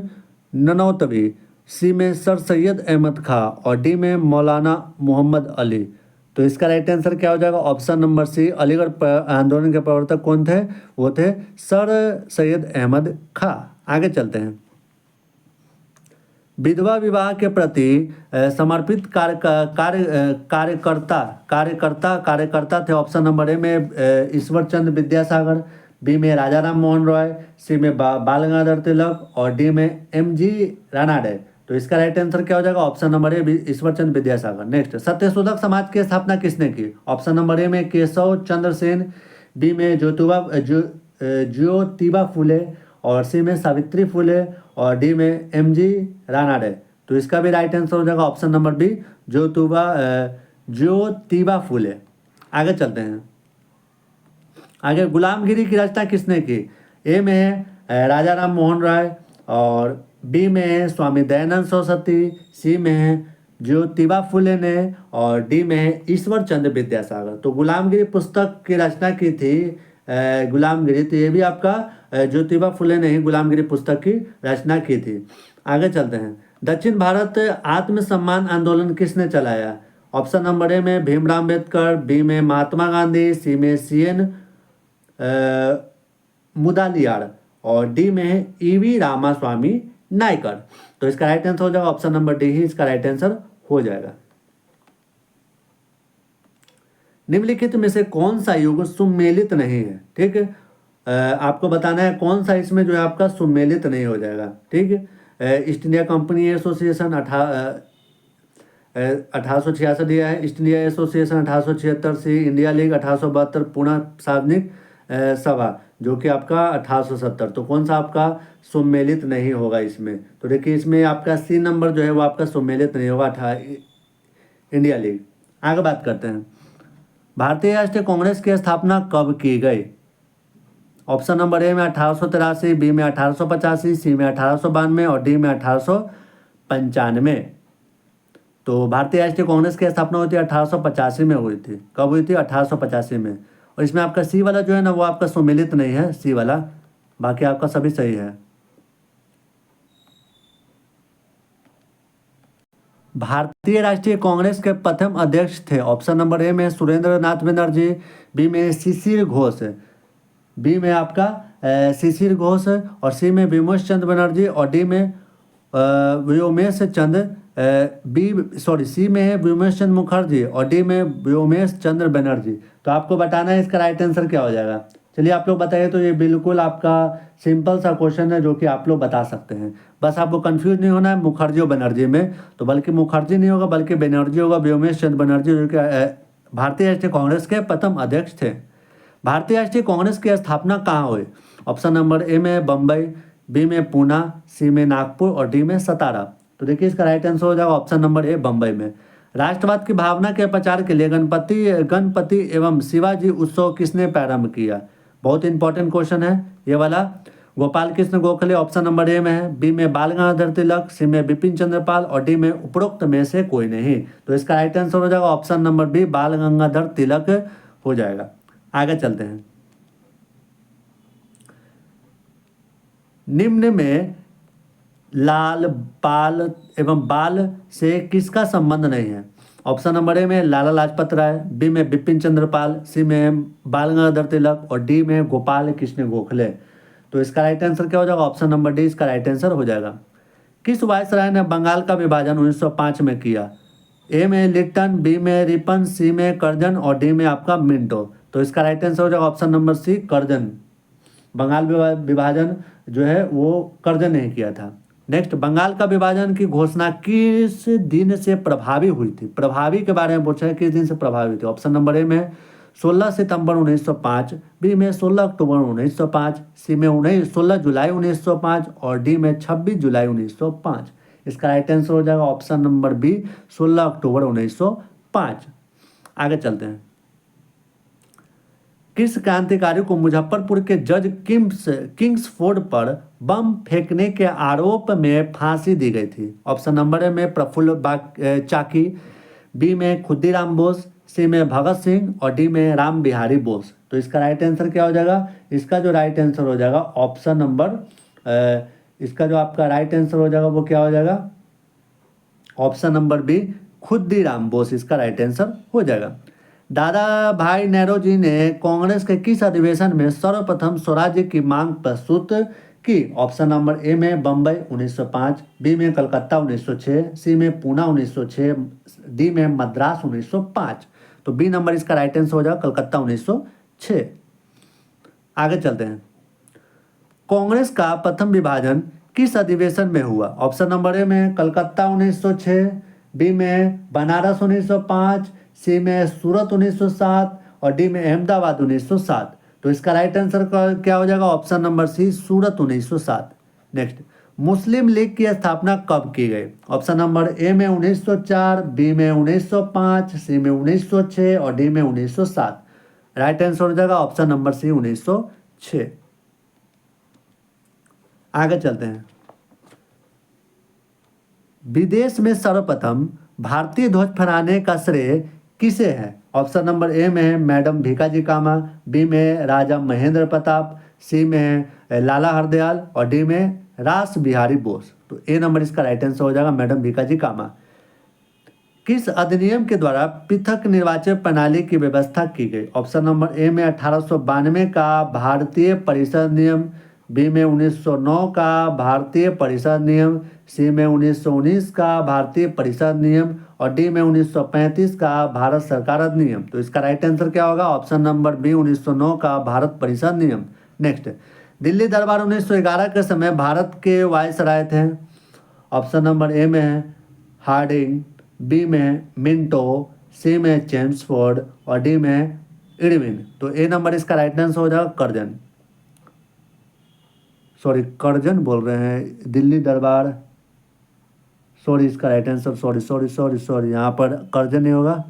ननौतवी, सी में सर सैयद अहमद खां और डी में मौलाना मोहम्मद अली। तो इसका राइट आंसर क्या हो जाएगा? ऑप्शन नंबर सी। अलीगढ़ आंदोलन के प्रवर्तक कौन थे? वो थे सर सैयद अहमद खां। आगे चलते हैं। विधवा विवाह के प्रति समर्पित कार्यकर्ता थे। ऑप्शन नंबर ए में ईश्वर चंद्र विद्यासागर, बी में राजा राम मोहन रॉय, सी में बाल गंगाधर तिलक और डी में एम.जी. रानाडे। तो इसका राइट आंसर क्या हो जाएगा? ऑप्शन नंबर ए ईश्वर चंद्र विद्यासागर। नेक्स्ट, सत्यशोधक समाज की स्थापना किसने की? ऑप्शन नंबर ए में केशव चंद्र सेन, बी में ज्योतिबा फुले और सी में सावित्री फुले और डी में एम.जी. रानाडे। तो इसका भी राइट आंसर हो जाएगा option number B Jyotiba Phule. आगे चलते हैं। आगे, गुलामगिरी की रचना किसने की? ए में है राजा राम मोहन राय और बी में है स्वामी दयानंद सरस्वती, सी में है ज्योतिबा फुले ने और डी में है ईश्वर चंद्र विद्यासागर। तो गुलामगिरी पुस्तक की रचना की थी गुलामगिरी, तो ये भी आपका ज्योतिबा फुले ने ही गुलामगिरी पुस्तक की रचना की थी। आगे चलते हैं। दक्षिण भारत आत्मसम्मान आंदोलन किसने चलाया? ऑप्शन नंबर ए में भीमराव अम्बेडकर, बी में महात्मा गांधी, सी में सी.एन. मुदालियार और डी में है ई.वी. रामास्वामी नायकर। तो इसका राइट आंसर हो जाएगा ऑप्शन नंबर डी ही इसका राइट आंसर हो जाएगा। निम्नलिखित में से कौन सा युग सुमेलित नहीं है? ठीक है, आपको बताना है कौन सा इसमें जो है आपका सुमेलित नहीं हो जाएगा। ठीक है, ईस्ट इंडिया कंपनी एसोसिएशन 1866 दिया है, ईस्ट इंडिया एसोसिएशन 1876, से इंडिया लीग 1872, पुणे सार्वजनिक सभा जो कि आपका 1870। तो कौन सा आपका सुमेलित नहीं होगा इसमें? तो देखिए इसमें आपका सी नंबर जो है वो आपका सुमेलित नहीं होगा, इंडिया लीग। आगे बात करते हैं। भारतीय राष्ट्रीय कांग्रेस की स्थापना कब की गई? ऑप्शन नंबर ए में 1883, बी में 1885, सी में 1892 और डी में 1895। तो भारतीय राष्ट्रीय कांग्रेस की स्थापना हुई थी 1885 में हुई थी। कब हुई थी? 1885 में। और इसमें आपका सी वाला जो है ना वो आपका सुमेलित नहीं है, सी वाला, बाकी आपका सभी सही है। भारतीय राष्ट्रीय कांग्रेस के प्रथम अध्यक्ष थे। ऑप्शन नंबर ए में सुरेंद्र नाथ बनर्जी, बी में शिशिर घोष, बी में आपका शिशिर घोष और सी में विमोश चंद्र बनर्जी और डी में व्योमेश चंद्र सी में है व्योमेश चंद्र मुखर्जी और डी में व्योमेश चंद्र बनर्जी। तो आपको बताना है इसका राइट आंसर क्या हो जाएगा। चलिए आप लोग बताइए। तो ये बिल्कुल आपका सिंपल सा क्वेश्चन है जो कि आप लोग बता सकते हैं। बस आपको कंफ्यूज नहीं होना है मुखर्जी और बनर्जी में। तो बल्कि मुखर्जी नहीं होगा बल्कि बनर्जी होगा, व्योमेश चंद्र बनर्जी जो कि भारतीय राष्ट्रीय कांग्रेस के प्रथम अध्यक्ष थे। भारतीय राष्ट्रीय कांग्रेस की स्थापना कहाँ हुई? ऑप्शन नंबर ए में बम्बई, बी में पूना, सी में नागपुर और डी में सतारा। तो देखिए इसका राइट आंसर हो जाएगा ऑप्शन नंबर ए बम्बई में। राष्ट्रवाद की भावना के प्रचार के लिए गणपति एवं शिवाजी उत्सव किसने प्रारंभ किया? बहुत इंपॉर्टेंट क्वेश्चन है ये वाला। गोपाल कृष्ण गोखले ऑप्शन नंबर ए में है, बी में बाल गंगाधर तिलक, सी में बिपिन चंद्र पाल और डी में उपरोक्त में से कोई नहीं। तो इसका राइट आंसर हो जाएगा ऑप्शन नंबर बी बाल गंगाधर तिलक हो जाएगा। आगे चलते हैं। निम्न में लाल पाल एवं बाल से किसका संबंध नहीं है? ऑप्शन नंबर ए में लाला लाजपत राय, बी में बिपिन चंद्र पाल, सी में बाल गंगाधर तिलक और डी में गोपाल कृष्ण गोखले। तो इसका राइट आंसर क्या हो जाएगा? ऑप्शन नंबर डी इसका राइट आंसर हो जाएगा। किस वायसराय ने बंगाल का विभाजन 1905 में किया? ए में लिट्टन, बी में रिपन, सी में कर्जन और डी में आपका मिंटो। तो इसका राइट आंसर हो जाएगा option number C Curzon. Bengal विभाजन जो है वो कर्जन ने किया था। नेक्स्ट, बंगाल का विभाजन की घोषणा किस दिन से प्रभावी हुई थी? प्रभावी के बारे में पूछा है, किस दिन से प्रभावी हुई थी? ऑप्शन नंबर ए में 16 सितंबर 1905, बी में 16 अक्टूबर 1905, सी में 16 जुलाई 1905 और डी में 26 जुलाई 1905। इसका राइट आंसर हो जाएगा ऑप्शन नंबर बी 16 अक्टूबर 1905। आगे चलते हैं। किस क्रांतिकारी को मुजफ्फरपुर के जज किंग्सफोर्ड पर बम फेंकने के आरोप में फांसी दी गई थी? ऑप्शन नंबर ए में प्रफुल्ल चाकी, बी में खुद्दीराम बोस, सी में भगत सिंह और डी में राम बिहारी बोस। तो इसका राइट आंसर क्या हो जाएगा? इसका जो राइट आंसर हो जाएगा ऑप्शन नंबर इसका जो आपका राइट आंसर हो जाएगा वो क्या हो जाएगा? Option number B Khudiram Bose इसका राइट आंसर हो जाएगा। दादा भाई नेहरू जी ने कांग्रेस के किस अधिवेशन में सर्वप्रथम स्वराज्य की मांग प्रस्तुत की? ऑप्शन नंबर ए में बम्बई 1905, बी में कलकत्ता 1906, सी में पूना 1906, डी में मद्रास 1905। तो बी नंबर इसका राइट आंसर हो जाएगा कलकत्ता 1906। आगे चलते हैं। कांग्रेस का प्रथम विभाजन किस अधिवेशन में हुआ? ऑप्शन नंबर ए में कलकत्ता 1906, बी में बनारस 1905, सी में सूरत 1907 और डी में अहमदाबाद 1907। तो इसका राइट आंसर क्या हो जाएगा? ऑप्शन नंबर सी सूरत 1907। नेक्स्ट, मुस्लिम लीग की स्थापना कब की गई? ऑप्शन नंबर ए में 1904, बी में 1905, सी में 1906 और डी में 1907। राइट आंसर हो जाएगा ऑप्शन नंबर सी 1906। आगे चलते हैं। विदेश में सर्वप्रथम भारतीय ध्वज फहराने का श्रेय किसे है? ऑप्शन नंबर ए में है मैडम भीकाजी कामा, बी में राजा महेंद्र प्रताप, सी में है लाला हरदयाल और डी में रास बिहारी बोस। तो ए नंबर इसका राइट आंसर हो जाएगा मैडम भीकाजी कामा। किस अधिनियम के द्वारा पृथक निर्वाचन प्रणाली की व्यवस्था की गई? ऑप्शन नंबर ए में 1892 का भारतीय परिषद नियम, बी में 1909 का भारतीय परिषद नियम, सी में 1919 का भारतीय परिषद नियम और डी में 1935 का भारत सरकार अधिनियम। तो इसका राइट आंसर क्या होगा? ऑप्शन नंबर बी 1909 का भारत परिषद नियम। नेक्स्ट, दिल्ली दरबार 1911 के समय भारत के वायसराय थे। ऑप्शन नंबर ए में है हार्डिंग, बी में मिंटो, सी में चेम्सफोर्ड और डी में इरविन। तो ए नंबर इसका राइट आंसर हो जाएगा कर्जन। सॉरी कर्जन बोल रहे हैं, दिल्ली दरबार, सॉरी इसका राइट आंसर, सॉरी यहाँ पर कर्जन नहीं होगा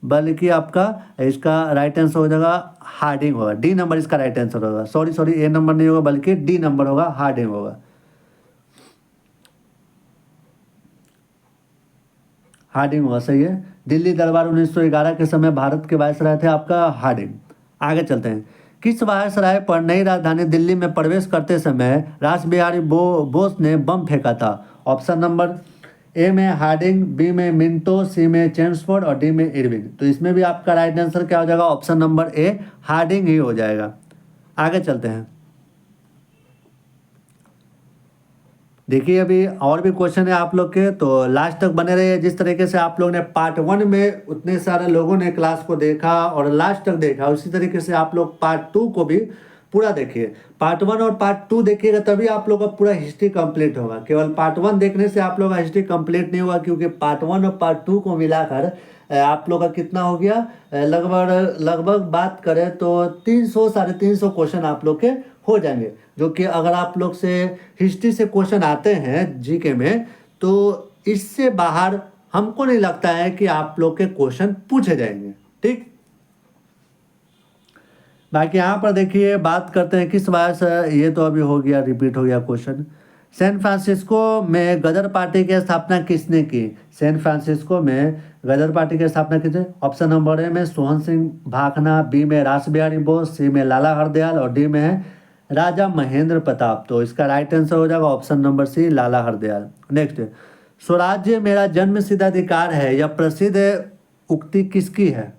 बल्कि आपका इसका राइट आंसर हो जाएगा हार्डिंग होगा। डी नंबर इसका राइट आंसर होगा। सॉरी ए नंबर नहीं होगा बल्कि डी नंबर होगा, हार्डिंग होगा। हार्डिंग होगा, सही है। दिल्ली दरबार 1911 के समय भारत के वायसराय थे आपका हार्डिंग। आगे चलते हैं। किस वायसराय पर नई राजधानी दिल्ली में प्रवेश करते समय रास बिहारी बोस ने बम फेंका था? ऑप्शन नंबर ए में हार्डिंग, बी में मिंटो, सी में चेम्सफोर्ड और डी में इरविन। तो इसमें भी आपका राइट आंसर क्या हो जाएगा? ऑप्शन नंबर ए हार्डिंग ही हो जाएगा। आगे चलते हैं। देखिए अभी और भी क्वेश्चन है आप लोग के, तो लास्ट तक बने रहिए। जिस तरीके से आप लोग ने पार्ट 1 में उतने सारे लोगों ने क्लास को देखा और लास्ट तक देखा, उसी तरीके से आप लोग पार्ट 2 को भी पूरा देखिए। पार्ट 1 और पार्ट 2 देखिएगा तभी आप लोग का पूरा हिस्ट्री कंप्लीट होगा। केवल पार्ट 1 देखने से आप लोग का हिस्ट्री कंप्लीट नहीं होगा, क्योंकि पार्ट 1 और पार्ट 2 को मिलाकर आप लोग का कितना हो गया, लगभग बात करें तो 300 350 क्वेश्चन आप लोग के हो जाएंगे। जो कि अगर आप लोग से हिस्ट्री से क्वेश्चन आते हैं जीके में, तो इससे बाहर हमको नहीं लगता है कि आप लोग के क्वेश्चन पूछे जाएंगे। ठीक, बाकी यहाँ पर देखिए बात करते हैं किस बात से, ये तो अभी हो गया, रिपीट हो गया क्वेश्चन। सैन फ्रांसिस्को में गदर पार्टी की स्थापना किसने की? सैन फ्रांसिस्को में गदर पार्टी की स्थापना किसने? ऑप्शन नंबर ए में सोहन सिंह भाखना, बी में रास बिहारी बोस, सी में लाला हरदयाल और डी में है राजा महेंद्र प्रताप। तो इसका राइट आंसर हो जाएगा ऑप्शन नंबर सी लाला हरदयाल। नेक्स्ट, स्वराज्य मेरा जन्मसिद्ध अधिकार है, यह प्रसिद्ध उक्ति किसकी है?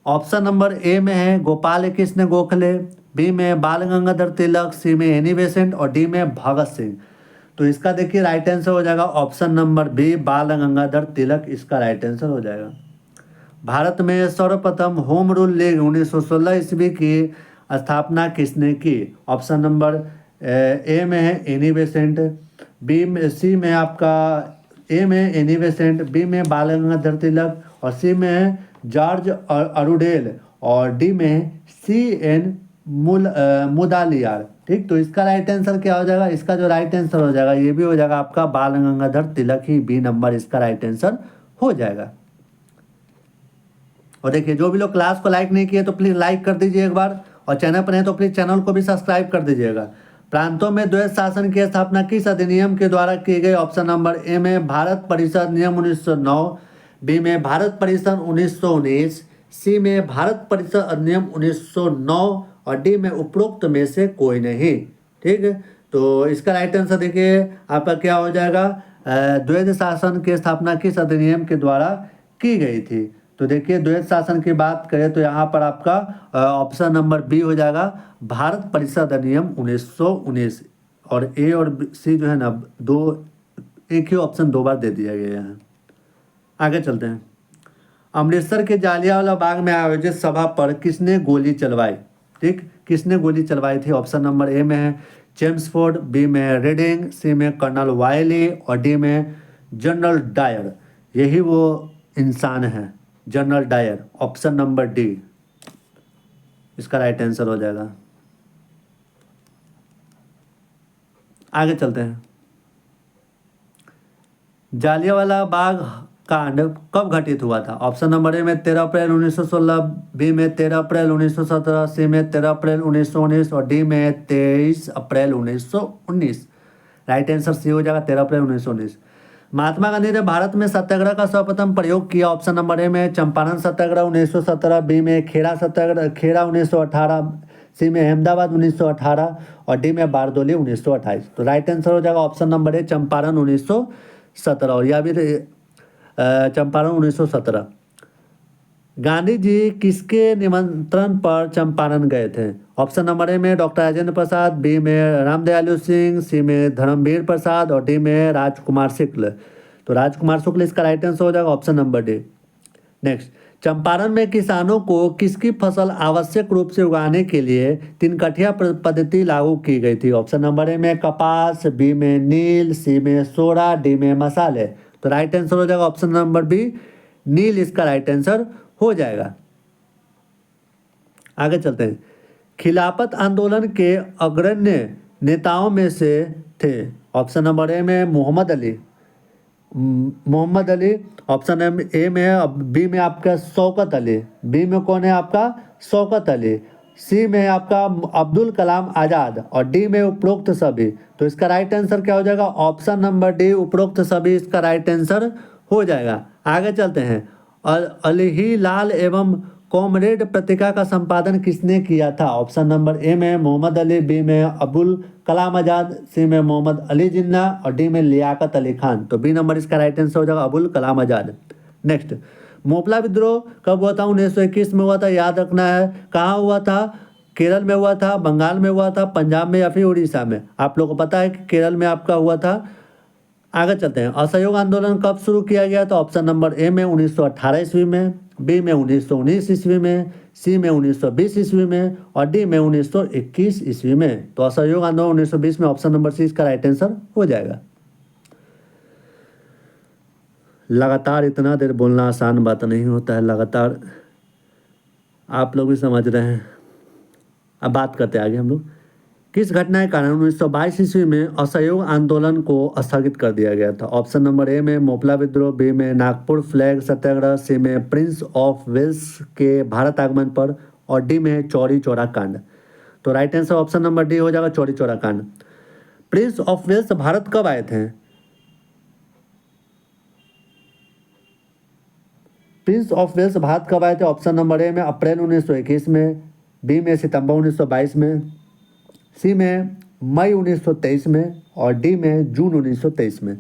ऑप्शन नंबर ए में है गोपाल कृष्ण गोखले, बी में बाल गंगाधर तिलक, सी में एनी बेसेंट और डी में भगत सिंह। तो इसका देखिए राइट आंसर हो जाएगा ऑप्शन नंबर बी बाल गंगाधर तिलक, इसका राइट आंसर हो जाएगा। भारत में सर्वप्रथम होम रूल लीग 1916 ईस्वी की स्थापना किसने की? ऑप्शन नंबर ए में है एनी बेसेंट, बी में, सी में आपका ए में एनी बेसेंट, बी में बाल गंगाधर तिलक और सी में है जॉर्ज अरुडेल और डी में CN मुदालियार। ठीक, तो इसका राइट आंसर क्या हो जाएगा? इसका जो राइट आंसर हो जाएगा ये भी हो जाएगा आपका बाल गंगाधर तिलक ही, बी नंबर इसका राइट आंसर हो जाएगा। और देखिए जो भी लोग क्लास को लाइक नहीं किए तो प्लीज़ लाइक कर दीजिए एक बार, और चैनल पर है तो प्लीज़ चैनल को भी सब्सक्राइब कर दीजिएगा। प्रांतों में द्वैत शासन की स्थापना किस अधिनियम के द्वारा की गई? ऑप्शन नंबर ए में भारत परिषद नियम 1909, बी में भारत परिषद 1919, सी में भारत परिषद अधिनियम 1909 और डी में उपरोक्त में से कोई नहीं। ठीक है, तो इसका राइट आंसर देखिए आपका क्या हो जाएगा? द्वैध शासन की स्थापना किस अधिनियम के द्वारा की गई थी? तो देखिए, द्वैध शासन की बात करें तो यहाँ पर आपका ऑप्शन नंबर बी हो जाएगा, भारत परिषद अधिनियम 1919। और ए और सी जो है ना, दो एक ही ऑप्शन दो बार दे दिया गया है। आगे चलते हैं। अमृतसर के जालियांवाला बाग में आयोजित सभा पर किसने गोली चलवाई? ठीक, किसने गोली चलवाई थी? ऑप्शन नंबर ए में है चेम्सफोर्ड, बी में है रेडिंग, सी में कर्नल वायली और डी में जनरल डायर। यही वो इंसान है, general Dyer. Option number D इसका राइट आंसर हो जाएगा। आगे चलते हैं। जालियांवाला बाग कांड कब घटित हुआ था? ऑप्शन नंबर ए में 13 अप्रैल 1916, बी में 13 अप्रैल 1917, सी में 13 अप्रैल 1919 और डी में 23 अप्रैल 1919। राइट आंसर सी हो जाएगा, 13 अप्रैल 1919। महात्मा गांधी ने भारत में सत्याग्रह का सर्वप्रथम प्रयोग किया। ऑप्शन नंबर ए में चंपारण सत्याग्रह 1917, बी में खेड़ा सत्याग्रह 1918, सी में अहमदाबाद 1918 और डी में बारदोली 1928। तो राइट आंसर हो जाएगा ऑप्शन नंबर ए चंपारण 1917। और यह भी चंपारण 1917। गांधी जी किसके निमंत्रण पर चंपारण गए थे? ऑप्शन नंबर ए में डॉक्टर राजेंद्र प्रसाद, बी में रामदयालु सिंह, सी में धर्मवीर प्रसाद और डी में राजकुमार शुक्ल। तो राजकुमार शुक्ल इसका राइट आंसर हो जाएगा, option number D. Next, Champaran में किसानों को किसकी फसल आवश्यक रूप से उगाने के लिए तिनकठिया पद्धति लागू की गई थी? ऑप्शन नंबर ए में कपास, बी में नील, सी में सोरा, डी में मसाले। तो राइट आंसर हो जाएगा ऑप्शन नंबर बी, नील इसका राइट आंसर हो जाएगा। आगे चलते हैं। खिलाफत आंदोलन के अग्रणी नेताओं में से थे। ऑप्शन नंबर ए में मोहम्मद अली, ऑप्शन ए में है, बी में आपका शौकत अली, बी में कौन है आपका शौकत अली, सी में आपका अब्दुल कलाम आज़ाद और डी में उपरोक्त सभी। तो इसका राइट आंसर क्या हो जाएगा? ऑप्शन नंबर डी, उपरोक्त सभी इसका राइट आंसर हो जाएगा। आगे चलते हैं। अली लाल एवं कॉमरेड पत्रिका का संपादन किसने किया था? ऑप्शन नंबर ए में मोहम्मद अली, बी में अबुल कलाम आज़ाद, सी में मोहम्मद अली जिन्ना और डी में लियाकत अली खान। तो बी नंबर इसका राइट आंसर हो जाएगा, अबुल कलाम आज़ाद। नेक्स्ट, मोपला विद्रोह कब हुआ था? 1921 में हुआ था। याद रखना है कहाँ हुआ था? केरल में हुआ था, बंगाल में हुआ था, पंजाब में या फिर उड़ीसा में। आप लोगों को पता है कि केरल में आपका हुआ था। आगे चलते हैं। असहयोग आंदोलन कब शुरू किया गया? तो ऑप्शन नंबर ए में 1918 ईस्वी में, बी में 1919 ईस्वी में, सी में 1920 ईस्वी में और डी में 1921 ईस्वी में। तो असहयोग आंदोलन 1920 में, ऑप्शन नंबर सी इसका राइट आंसर हो जाएगा। लगातार इतना देर बोलना आसान बात नहीं होता है, लगातार आप लोग भी समझ रहे हैं। अब बात करते हैं आगे हम लोग। किस घटना के कारण 1922 ईस्वी में असहयोग आंदोलन को स्थगित कर दिया गया था? ऑप्शन नंबर ए में मोपला विद्रोह, बी में नागपुर फ्लैग सत्याग्रह, सी में प्रिंस ऑफ वेल्स के भारत आगमन पर और डी में चौरी चौरा कांड। तो right answer option number D हो जाएगा, चौरी चौरा कांड। प्रिंस ऑफ वेल्स भारत कब आए थे? प्रिंस ऑफ वेल्स भारत कब आए थे? ऑप्शन नंबर ए में अप्रैल 1921 में, बी में सितंबर 1922 में, सी में मई 1923 में और डी में जून 1923 में।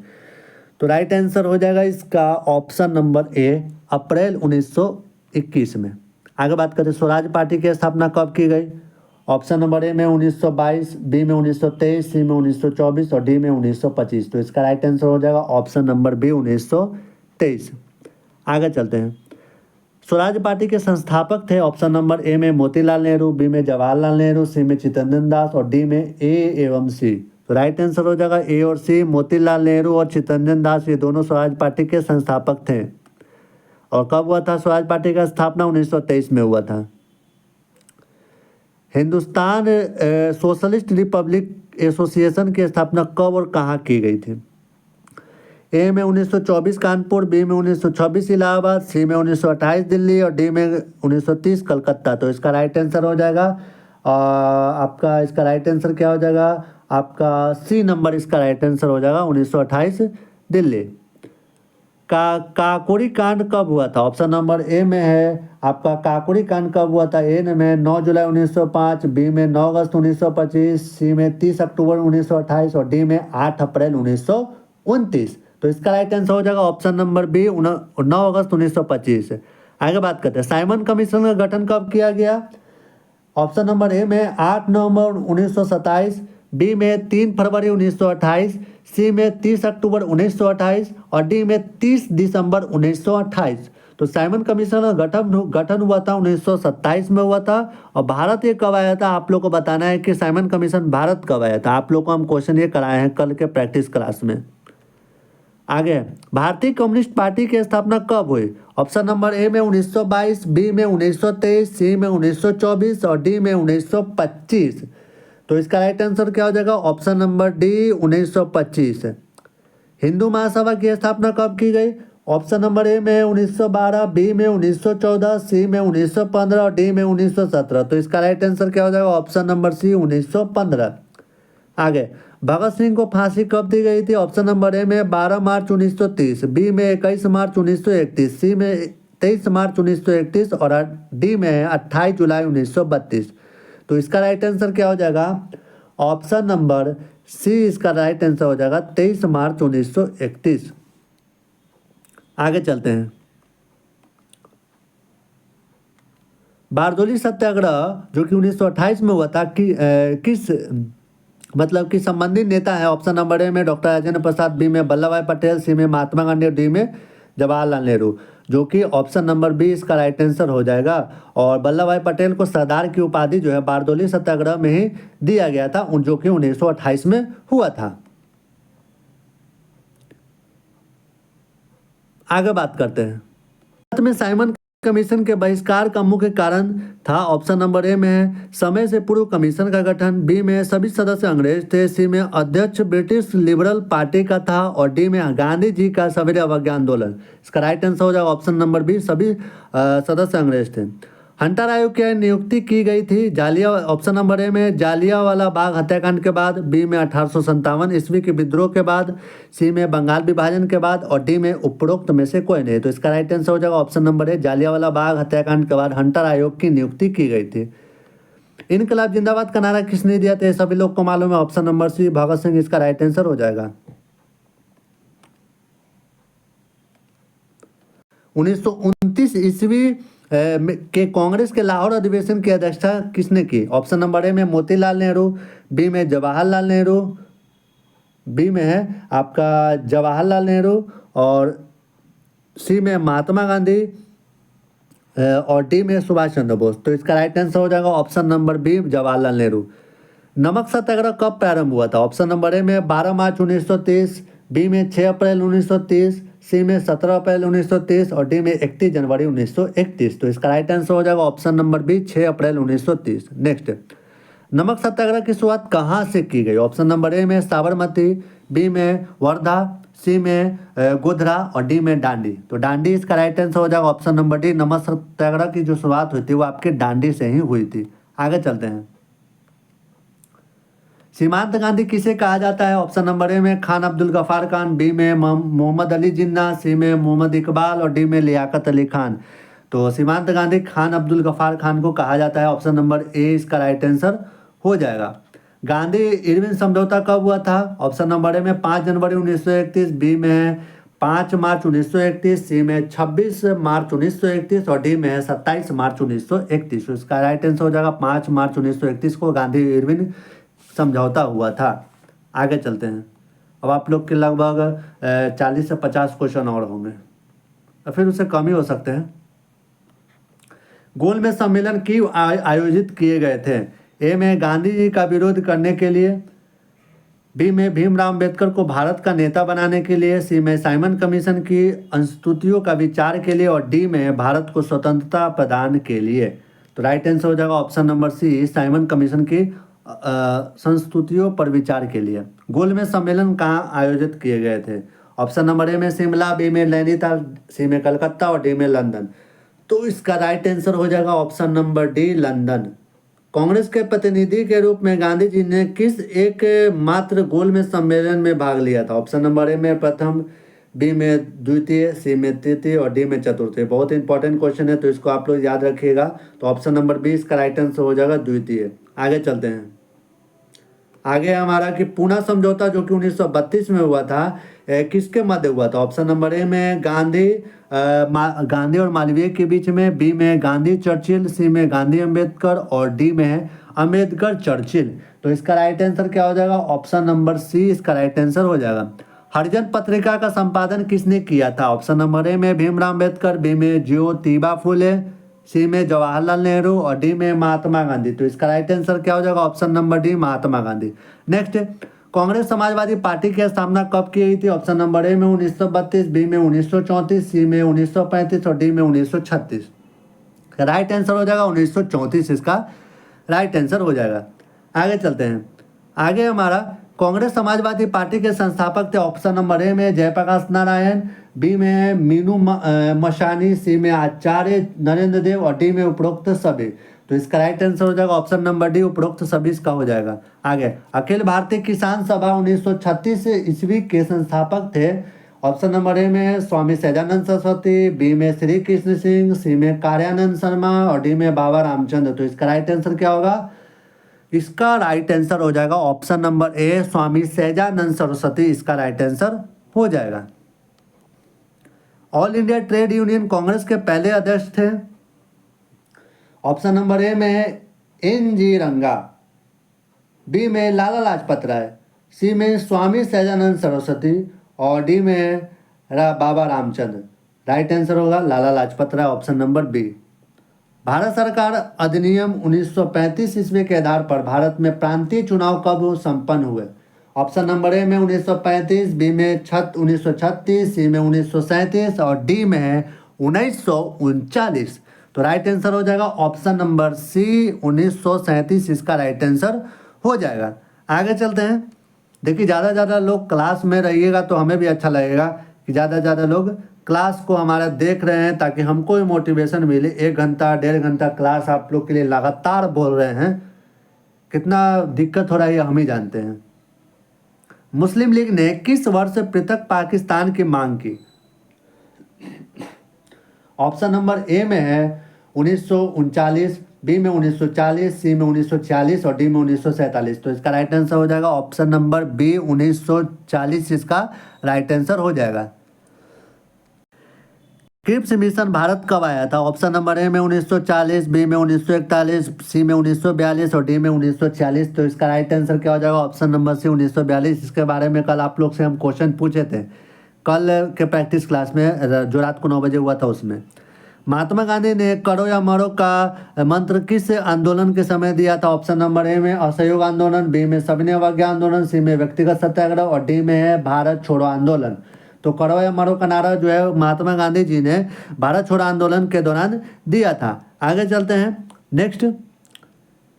तो राइट आंसर हो जाएगा इसका ऑप्शन नंबर ए, अप्रैल 1921 में। आगे बात करें, स्वराज पार्टी की स्थापना कब की गई? ऑप्शन नंबर ए में 1922, बी में 1923, सी में 1924 और डी में 1925। तो इसका राइट आंसर हो जाएगा ऑप्शन नंबर बी, 1923। आगे चलते हैं। स्वराज पार्टी के संस्थापक थे। ऑप्शन नंबर ए में मोतीलाल नेहरू, बी में जवाहरलाल नेहरू, सी में चित्तरंजन दास और डी में ए एवं सी। तो राइट आंसर हो जाएगा ए और सी। मोतीलाल नेहरू और चित्तरंजन दास ये दोनों स्वराज पार्टी के संस्थापक थे। और कब हुआ था स्वराज पार्टी का स्थापना? 1923 में हुआ था। हिंदुस्तान सोशलिस्ट रिपब्लिक एसोसिएशन की स्थापना कब और कहाँ की गई थी? ए में 1924 कानपुर, बी में 1926 इलाहाबाद, सी में 1928 दिल्ली और डी में 1930 कलकत्ता। तो इसका राइट आंसर हो जाएगा आपका, इसका राइट आंसर क्या हो जाएगा आपका? सी नंबर इसका राइट आंसर हो जाएगा, 1928 दिल्ली। काकोरी कांड कब हुआ था? ऑप्शन नंबर ए में है आपका काकोरी कांड कब हुआ था? ए में 9 जुलाई 1905, बी में 9 अगस्त 1925, सी में 30 अक्टूबर 1928 और डी में 8 अप्रैल 1929। तो इसका राइट आंसर हो जाएगा ऑप्शन नंबर बी 9 अगस्त 1925। आगे बात करते हैं साइमन कमीशन का गठन कब किया गया। ऑप्शन नंबर ए में 8 नवंबर 1927, बी में 3 फरवरी 1928, सी में 30 अक्टूबर 1928 और डी में 30 दिसंबर 1928। तो साइमन कमीशन का गठन हुआ था 1927 में हुआ था। और भारत ये कब आया था, आप लोग को बताना है कि साइमन कमीशन भारत कब आया था। आप लोग को हम क्वेश्चन ये कराए हैं कल के प्रैक्टिस क्लास में। आगे, भारतीय कम्युनिस्ट पार्टी की स्थापना कब हुई। ऑप्शन नंबर ए में 1922, बी में 1923, सी में 1924 और डी में 1925। तो इसका राइट आंसर क्या हो जाएगा, option number D 1925। Hindu Mahasabha की स्थापना कब की गई। ऑप्शन नंबर ए में 1912, बी में 1914, सी में 1915 और डी में 1917। तो इसका राइट आंसर क्या हो जाएगा, ऑप्शन नंबर सी 1915। आगे, भगत सिंह को फांसी कब दी गई थी। ऑप्शन नंबर ए में 12 मार्च 1930, बी में 21 मार्च 1931, सी में 23 मार्च 1931 और डी में 28 जुलाई 1932। तो इसका राइट आंसर क्या हो जाएगा, ऑप्शन नंबर सी इसका राइट आंसर हो जाएगा 23 मार्च 1931। आगे चलते हैं। बारदोली सत्याग्रह जो कि 1928 में हुआ था कि किस मतलब कि संबंधित नेता है। ऑप्शन नंबर ए में डॉक्टर राजेंद्र प्रसाद, बी में वल्लभ भाई पटेल, सी में महात्मा गांधी और डी में जवाहरलाल नेहरू। जो कि ऑप्शन नंबर बी इसका राइट आंसर हो जाएगा। और वल्लभ भाई पटेल को सरदार की उपाधि जो है बारदोली सत्याग्रह में ही दिया गया था, जो कि 1928 में हुआ था। आगे बात करते हैं। भारत में साइमन कमीशन के बहिष्कार का मुख्य कारण था। ऑप्शन नंबर ए में है समय से पूर्व कमीशन का गठन, बी में सभी सदस्य अंग्रेज थे, सी में अध्यक्ष ब्रिटिश लिबरल पार्टी का था और डी में गांधी जी का सवेरे अवज्ञा आंदोलन। इसका राइट आंसर हो जाएगा ऑप्शन नंबर बी, सभी सदस्य अंग्रेज थे। हंटर आयोग की नियुक्ति की गई थी। ऑप्शन नंबर ए में जालियांवाला बाग हत्याकांड के बाद, बी में 1857 ईस्वी के विद्रोह के बाद, सी में बंगाल विभाजन के बाद और डी में उपरोक्त में से कोई नहीं। तो इसका राइट आंसर हो जाएगा ऑप्शन नंबर ए, जालियांवाला बाग हत्याकांड के बाद हंटर आयोग की नियुक्ति की गई थी। इनकलाब जिंदाबाद का नारा किसने दिया था, सभी लोग को मालूम है। ऑप्शन नंबर सी भगत सिंह इसका राइट आंसर हो जाएगा। 1929 ईस्वी के कांग्रेस के लाहौर अधिवेशन की अध्यक्षता किसने की। ऑप्शन नंबर ए में मोतीलाल नेहरू, बी में जवाहरलाल नेहरू, बी में है आपका जवाहरलाल नेहरू और सी में महात्मा गांधी और डी में सुभाष चंद्र बोस। तो इसका राइट आंसर हो जाएगा option number B Jawaharlal Nehru. नमक सत्याग्रह कब प्रारंभ हुआ था। ऑप्शन नंबर ए में 12 मार्च 1930, बी में 6 अप्रैल 1930, सी में 17 अप्रैल 1930 और डी में 31 जनवरी 1931। तो इसका राइट आंसर हो जाएगा ऑप्शन नंबर बी 6 अप्रैल 1930। नेक्स्ट, नमक सत्याग्रह की शुरुआत कहाँ से की गई। ऑप्शन नंबर ए में साबरमती, बी में वर्धा, सी में गोधरा और डी में डांडी। तो डांडी इसका राइट आंसर हो जाएगा ऑप्शन नंबर डी। नमक सत्याग्रह की जो शुरुआत हुई थी वो आपके डांडी से ही हुई थी। आगे चलते हैं। सीमांत गांधी किसे कहा जाता है। ऑप्शन नंबर ए में खान अब्दुल गफार खान, बी में मोहम्मद अली जिन्ना, सी में मोहम्मद इकबाल और डी में लियाकत अली खान। तो सीमांत गांधी खान अब्दुल गफार खान को कहा जाता है। ऑप्शन नंबर ए इसका राइट आंसर हो जाएगा। गांधी इरविन समझौता कब हुआ था। ऑप्शन नंबर ए में 5 जनवरी 1931, बी में है 5 मार्च 1931, सी में 26 मार्च 1931 और डी में है 27 मार्च 1931। तो इसका राइट आंसर हो जाएगा 5 मार्च 1931 को गांधी इरविन समझौता हुआ था। आगे चलते हैं। अब आप लोग के लगभग 40 से 50 क्वेश्चन और होंगे और फिर उससे कम ही हो सकते हैं। गोलमेज सम्मेलन क्यों आयोजित किए गए थे। ए में गांधी जी का विरोध करने के लिए, बी में भीमराव अम्बेडकर को भारत का नेता बनाने के लिए, सी में साइमन कमीशन की अनुसूचियों का विचार के लिए और डी में भारत को स्वतंत्रता प्रदान के लिए। तो राइट आंसर हो जाएगा option number C, Simon Commission की संस्तुतियों पर विचार के लिए। गोलमेज सम्मेलन कहाँ आयोजित किए गए थे। ऑप्शन नंबर ए में शिमला, बी में नैनीताल, सी में कलकत्ता और डी में लंदन। तो इसका राइट आंसर हो जाएगा option number D London. Congress के प्रतिनिधि के रूप में गांधी जी ने किस एक मात्र गोलमेज सम्मेलन में भाग लिया था। ऑप्शन नंबर ए में प्रथम, बी में द्वितीय, सी में तृतीय और डी में चतुर्थ। बहुत इंपॉर्टेंट क्वेश्चन है तो इसको आप लोग याद रखिएगा। तो ऑप्शन नंबर बी इसका राइट आंसर हो जाएगा द्वितीय। आगे चलते हैं। आगे हमारा कि पूना समझौता जो कि 1932 में हुआ था, किसके मध्य हुआ था? ऑप्शन नंबर ए में गांधी और मालवीय के बीच में, बी में गांधी चर्चिल, सी में गांधी अंबेडकर और डी में है अंबेडकर चर्चिल। तो इसका राइट आंसर क्या हो जाएगा? ऑप्शन नंबर सी इसका राइट आंसर हो जाएगा। हरिजन पत्रिका का संपादन किसने किया था? ऑप्शन नंबर ए में भीमराव अंबेडकर, बी में ज्योतिबा फुले, सी में जवाहरलाल नेहरू और डी में महात्मा गांधी। तो इसका राइट आंसर क्या हो जाएगा? Option number D Mahatma Gandhi. Next, Congress Samajwadi party की स्थापना कब की गई थी? ऑप्शन नंबर ए में 1932, बी में 1934, सी में 1935 और डी में 1936। राइट आंसर हो जाएगा 1934 इसका राइट आंसर हो जाएगा। आगे चलते हैं। आगे हमारा कांग्रेस समाजवादी पार्टी के संस्थापक थे। ऑप्शन नंबर ए में जयप्रकाश नारायण, बी में मीनू मशानी, सी में आचार्य नरेंद्र देव और डी में उपरोक्त सभी। तो इसका राइट आंसर हो जाएगा ऑप्शन नंबर डी उपरोक्त सभी इसका हो जाएगा। आगे, अखिल भारतीय किसान सभा 1936 ईस्वी के संस्थापक थे। ऑप्शन नंबर ए में स्वामी सहजानंद सरस्वती, बी में श्री कृष्ण सिंह, सी में कार्यानंद शर्मा और डी में बाबा रामचंद्र। तो इसका राइट आंसर क्या होगा? इसका राइट आंसर हो जाएगा ऑप्शन नंबर ए स्वामी सहजानंद सरस्वती इसका राइट आंसर हो जाएगा। All India trade union Congress के पहले अध्यक्ष थे। ऑप्शन नंबर ए में एन जी रंगा, बी में लाला लाजपत राय, सी में स्वामी सहजानंद सरस्वती और डी में बाबा रामचंद्र। राइट आंसर होगा Lala Lajpat Rai option number B. Bharat सरकार अधिनियम 1935 ईस्वी के आधार पर भारत में प्रांतीय चुनाव कब संपन्न हुए? ऑप्शन नंबर ए में 1935, बी में 1936, सी में 1937 और डी में है 1939। तो राइट आंसर हो जाएगा ऑप्शन नंबर सी 1937 इसका राइट आंसर हो जाएगा। आगे चलते हैं। देखिए, ज़्यादा से ज़्यादा लोग क्लास में रहिएगा तो हमें भी अच्छा लगेगा कि ज़्यादा से ज़्यादा लोग क्लास को हमारा देख रहे हैं ताकि हमको भी मोटिवेशन मिले। 1 घंटा 1.5 घंटा क्लास आप लोग के लिए लगातार बोल रहे हैं, कितना दिक्कत हो रहा है हम ही जानते हैं। मुस्लिम लीग ने किस वर्ष पृथक पाकिस्तान की मांग की? ऑप्शन नंबर ए में है 1939, बी में 1940, सी में 1946 और डी में 1947। तो इसका राइट आंसर हो जाएगा ऑप्शन नंबर बी 1940 इसका राइट आंसर हो जाएगा। क्रिप्स मिशन भारत कब आया था? ऑप्शन नंबर ए में 1940, बी में 1941, सी में 1942 और डी में 1946। तो इसका राइट आंसर क्या हो जाएगा? Option number C 1942। इसके बारे में कल आप लोग से हम क्वेश्चन पूछे थे, कल के प्रैक्टिस क्लास में जो रात को 9 बजे हुआ था उसमें। महात्मा गांधी ने करो या मरो का मंत्र किस आंदोलन के समय दिया था? ऑप्शन नंबर ए में असहयोग आंदोलन, बी में सविनय अवज्ञा आंदोलन, सी में व्यक्तिगत सत्याग्रह और डी में है भारत छोड़ो आंदोलन। तो करो या मरो का नारा जो है महात्मा गांधी जी ने भारत छोड़ो आंदोलन के दौरान दिया था। आगे चलते हैं। नेक्स्ट,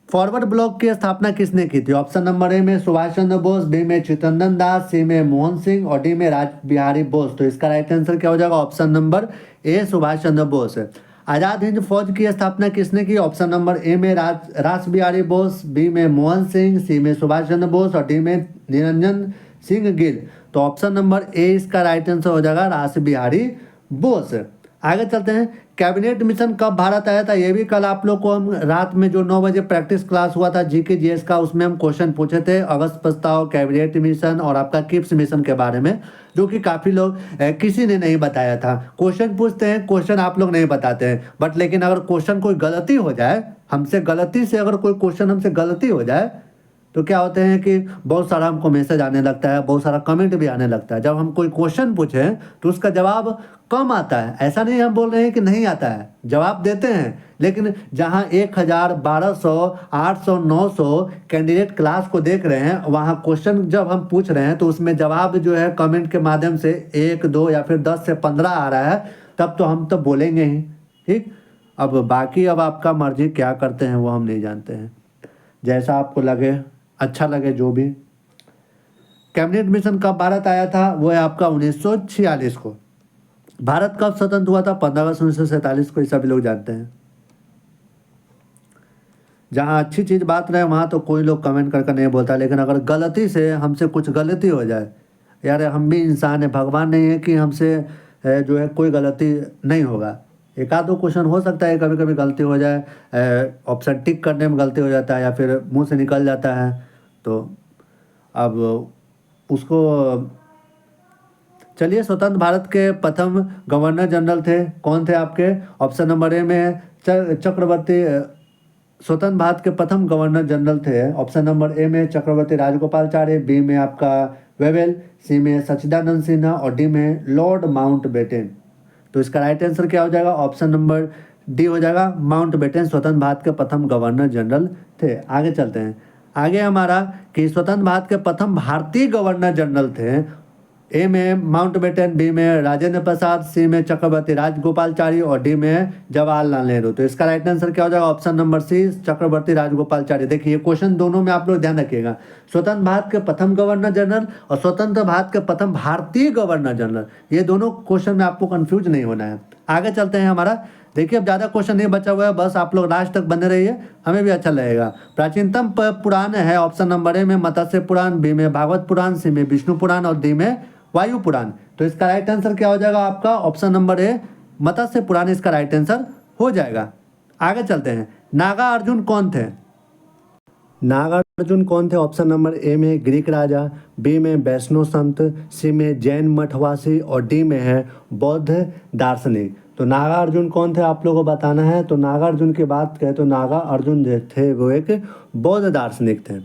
फॉरवर्ड ब्लॉक की स्थापना किसने की थी? ऑप्शन नंबर ए में सुभाष चंद्र बोस, बी में चित्तरंजन दास, सी में मोहन सिंह और डी में राज बिहारी बोस। तो इसका राइट आंसर क्या हो जाएगा? ऑप्शन नंबर ए सुभाष चंद्र बोस। आजाद हिंद फौज की स्थापना किसने की? ऑप्शन नंबर ए में राज बिहारी बोस, बी में मोहन सिंह, सी में सुभाष चंद्र बोस और डी में निरंजन सिंह गिल। तो ऑप्शन नंबर ए इसका राइट आंसर हो जाएगा राज बिहारी बोस। आगे चलते हैं। कैबिनेट मिशन कब भारत आया था? ये भी कल आप लोग को हम रात में जो 9 बजे प्रैक्टिस क्लास हुआ था जीके जीएस का, उसमें हम क्वेश्चन पूछे थे अगस्त प्रस्ताव, कैबिनेट मिशन और आपका क्रिप्स मिशन के बारे में, जो कि काफ़ी लोग किसी ने नहीं बताया था। क्वेश्चन पूछते हैं, क्वेश्चन आप लोग नहीं बताते हैं, बट लेकिन अगर क्वेश्चन कोई गलती हो जाए हमसे, गलती से अगर कोई क्वेश्चन हमसे गलती हो जाए तो क्या होते हैं कि बहुत सारा हमको मैसेज आने लगता है, बहुत सारा कमेंट भी आने लगता है। जब हम कोई क्वेश्चन पूछें तो उसका जवाब कम आता है। ऐसा नहीं हम बोल रहे हैं कि नहीं आता है, जवाब देते हैं, लेकिन जहां 1000, 1200, 800, 900 कैंडिडेट क्लास को देख रहे हैं, वहां क्वेश्चन जब हम पूछ रहे हैं तो उसमें जवाब जो है कमेंट के माध्यम से 1, 2 या फिर 10 से 15 आ रहा है, तब तो हम तो बोलेंगे ही। ठीक, अब बाकी अब आपका मर्जी क्या करते हैं वो हम नहीं जानते हैं, जैसा आपको लगे, अच्छा लगे जो भी। कैबिनेट मिशन कब भारत आया था? वो है आपका 1946 को। भारत कब स्वतंत्र हुआ था? 15 अगस्त 1947 को, ये सभी लोग जानते हैं। जहाँ अच्छी चीज़ बात रहे वहाँ तो कोई लोग कमेंट करके नहीं बोलता, लेकिन अगर गलती से हमसे कुछ गलती हो जाए, यार हम भी इंसान है, भगवान नहीं है कि हमसे जो है कोई गलती नहीं होगा। एक आध दो क्वेश्चन हो सकता है कभी कभी गलती हो जाए, ऑप्शन टिक करने में गलती हो जाता है या फिर मुंह से निकल जाता है, तो अब उसको चलिए, स्वतंत्र भारत के प्रथम गवर्नर जनरल थे, कौन थे आपके? ऑप्शन नंबर ए में है चक्रवर्ती। स्वतंत्र भारत के प्रथम गवर्नर जनरल थे, ऑप्शन नंबर ए में चक्रवर्ती राजगोपालाचार्य, बी में आपका वेवेल, सी में सच्चिदानंद सिन्हा और डी में लॉर्ड माउंटबेटन। तो इसका राइट आंसर क्या हो जाएगा? ऑप्शन नंबर डी हो जाएगा, माउंटबेटन स्वतंत्र भारत के प्रथम गवर्नर जनरल थे। आगे चलते हैं। आगे हमारा कि स्वतंत्र भारत के प्रथम भारतीय गवर्नर जनरल थे, ए में माउंटबेटन, बी में राजेंद्र प्रसाद, सी में चक्रवर्ती राजगोपालाचारी और डी में जवाहरलाल नेहरू। तो इसका राइट आंसर क्या हो जाएगा? ऑप्शन नंबर सी, चक्रवर्ती राजगोपालाचारी। देखिए क्वेश्चन दोनों में आप लोग ध्यान रखिएगा, स्वतंत्र भारत के प्रथम गवर्नर जनरल और स्वतंत्र भारत के प्रथम भारतीय गवर्नर जनरल, ये दोनों क्वेश्चन में आपको कंफ्यूज नहीं होना है। आगे चलते हैं हमारा। देखिए अब ज़्यादा क्वेश्चन नहीं बचा हुआ है, बस आप लोग लास्ट तक बने रहिए, हमें भी अच्छा लगेगा। प्राचीनतम पुराण है, ऑप्शन नंबर ए में मत्स्य पुराण, बी में भागवत पुराण, सी में विष्णु पुराण और डी में वायु पुराण। तो इसका राइट आंसर क्या हो जाएगा आपका? ऑप्शन नंबर ए, मत्स्य पुराण इसका राइट आंसर हो जाएगा। आगे चलते हैं। नागा अर्जुन कौन थे? नागा अर्जुन कौन थे? ऑप्शन नंबर ए में ग्रीक राजा, बी में वैष्णव संत, सी में जैन मठवासी और डी में है बौद्ध दार्शनिक। तो नागा अर्जुन कौन थे आप लोगों को बताना है। तो नागा अर्जुन की बात करें तो नागा अर्जुन जो थे वो एक बौद्ध दार्शनिक थे।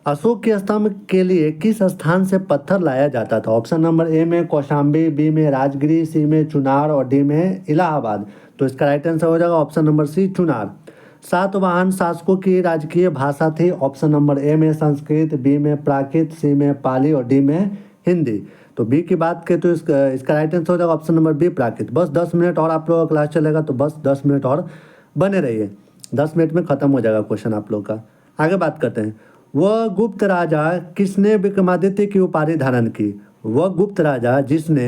अशोक के स्तंभ के लिए किस स्थान से पत्थर लाया जाता था? ऑप्शन नंबर ए में कौशाम्बी, बी में राजगिरी, सी में चुनार और डी में इलाहाबाद। तो इसका राइट आंसर हो जाएगा option number C, Chunar. Satavahana शासकों की राजकीय भाषा थी, ऑप्शन नंबर ए में संस्कृत, बी में प्राकृत, सी में पाली और डी में हिंदी। तो बी की बात करें तो इसका राइट आंसर हो जाएगा ऑप्शन नंबर बी, प्राकृत। बस 10 मिनट और आप लोगों का क्लास चलेगा, तो बस 10 मिनट और बने रहिए, 10 मिनट में ख़त्म हो जाएगा क्वेश्चन आप लोग का। आगे बात करते हैं। वह गुप्त राजा किसने विक्रमादित्य की उपाधि धारण की? वह गुप्त राजा जिसने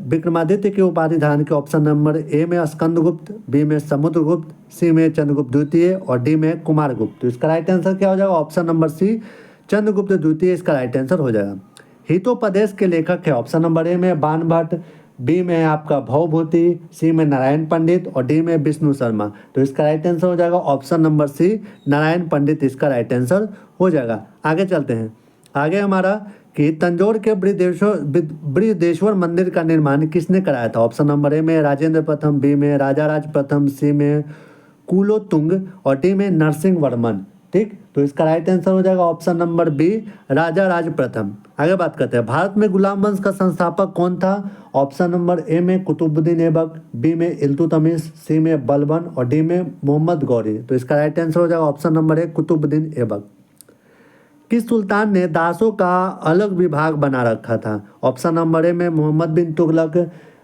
विक्रमादित्य की उपाधि धारण की, ऑप्शन नंबर ए में स्कंदगुप्त, बी में समुद्रगुप्त, सी में चंद्रगुप्त द्वितीय और डी में कुमारगुप्त। तो इसका राइट आंसर क्या हो जाएगा? ऑप्शन नंबर सी, चंद्रगुप्त द्वितीय इसका राइट आंसर हो जाएगा। हितोपदेश के लेखक है, ऑप्शन नंबर ए में बाणभट्ट, बी में आपका भवभूति, सी में नारायण पंडित और डी में विष्णु शर्मा। तो इसका राइट आंसर हो जाएगा ऑप्शन नंबर सी, नारायण पंडित इसका राइट आंसर हो जाएगा। आगे चलते हैं। आगे हमारा कि तंजौर के बृहदेश्वर मंदिर का निर्माण किसने कराया था? ऑप्शन नंबर ए में राजेंद्र प्रथम, बी में राजा राज प्रथम, सी में कुलोतुंग और डी में नरसिंह वर्मन। ठीक, तो इसका राइट आंसर हो जाएगा ऑप्शन नंबर बी, राजा राज प्रथम। आगे बात करते हैं। भारत में गुलाम वंश का संस्थापक कौन था? ऑप्शन नंबर ए में कुतुबुद्दीन ऐबक, बी में इल्तुतमिश, सी में बलबन और डी में मोहम्मद गौरी। तो इसका राइट आंसर हो जाएगा option number A, Qutubuddin Aibak. किस सुल्तान ने दासों का अलग विभाग बना रखा था? ऑप्शन नंबर ए में मोहम्मद बिन तुगलक,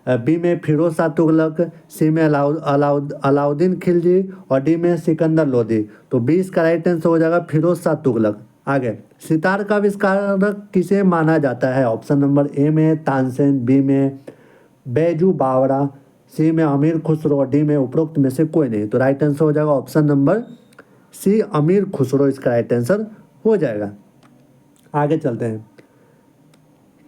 बी में फिरोज शाह तुगलक, सी में अलाउद्दीन खिलजी और डी में सिकंदर लोदी। तो बी इसका राइट आंसर हो जाएगा फिरोज शाह तुगलक। आगे, सितार का आविष्कारक किसे माना जाता है? ऑप्शन नंबर ए में तानसेन, बी में बैजू बावरा, सी में अमीर खुसरो और डी में उपरोक्त में से कोई नहीं। तो राइट आंसर हो जाएगा ऑप्शन नंबर सी, अमीर खुसरो इसका राइट आंसर हो जाएगा। आगे चलते हैं।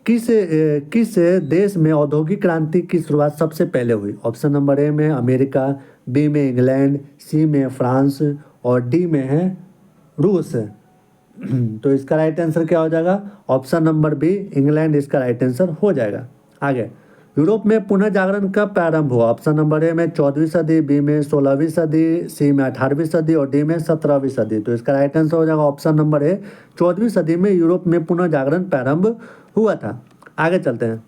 किस देश में औद्योगिक क्रांति की शुरुआत सबसे पहले हुई? ऑप्शन नंबर ए में अमेरिका, बी में इंग्लैंड, सी में फ्रांस और डी में है रूस। तो इसका राइट आंसर क्या हो जाएगा? ऑप्शन नंबर बी, इंग्लैंड इसका राइट आंसर हो जाएगा। आगे, यूरोप में पुनर्जागरण कब प्रारंभ हुआ? ऑप्शन नंबर ए में 14वीं सदी, बी में 16वीं सदी, सी में 18वीं सदी और डी में 17वीं सदी। तो इसका राइट आंसर हो जाएगा ऑप्शन नंबर ए, 14वीं सदी में यूरोप में पुनर्जागरण प्रारंभ हुआ था। आगे चलते हैं।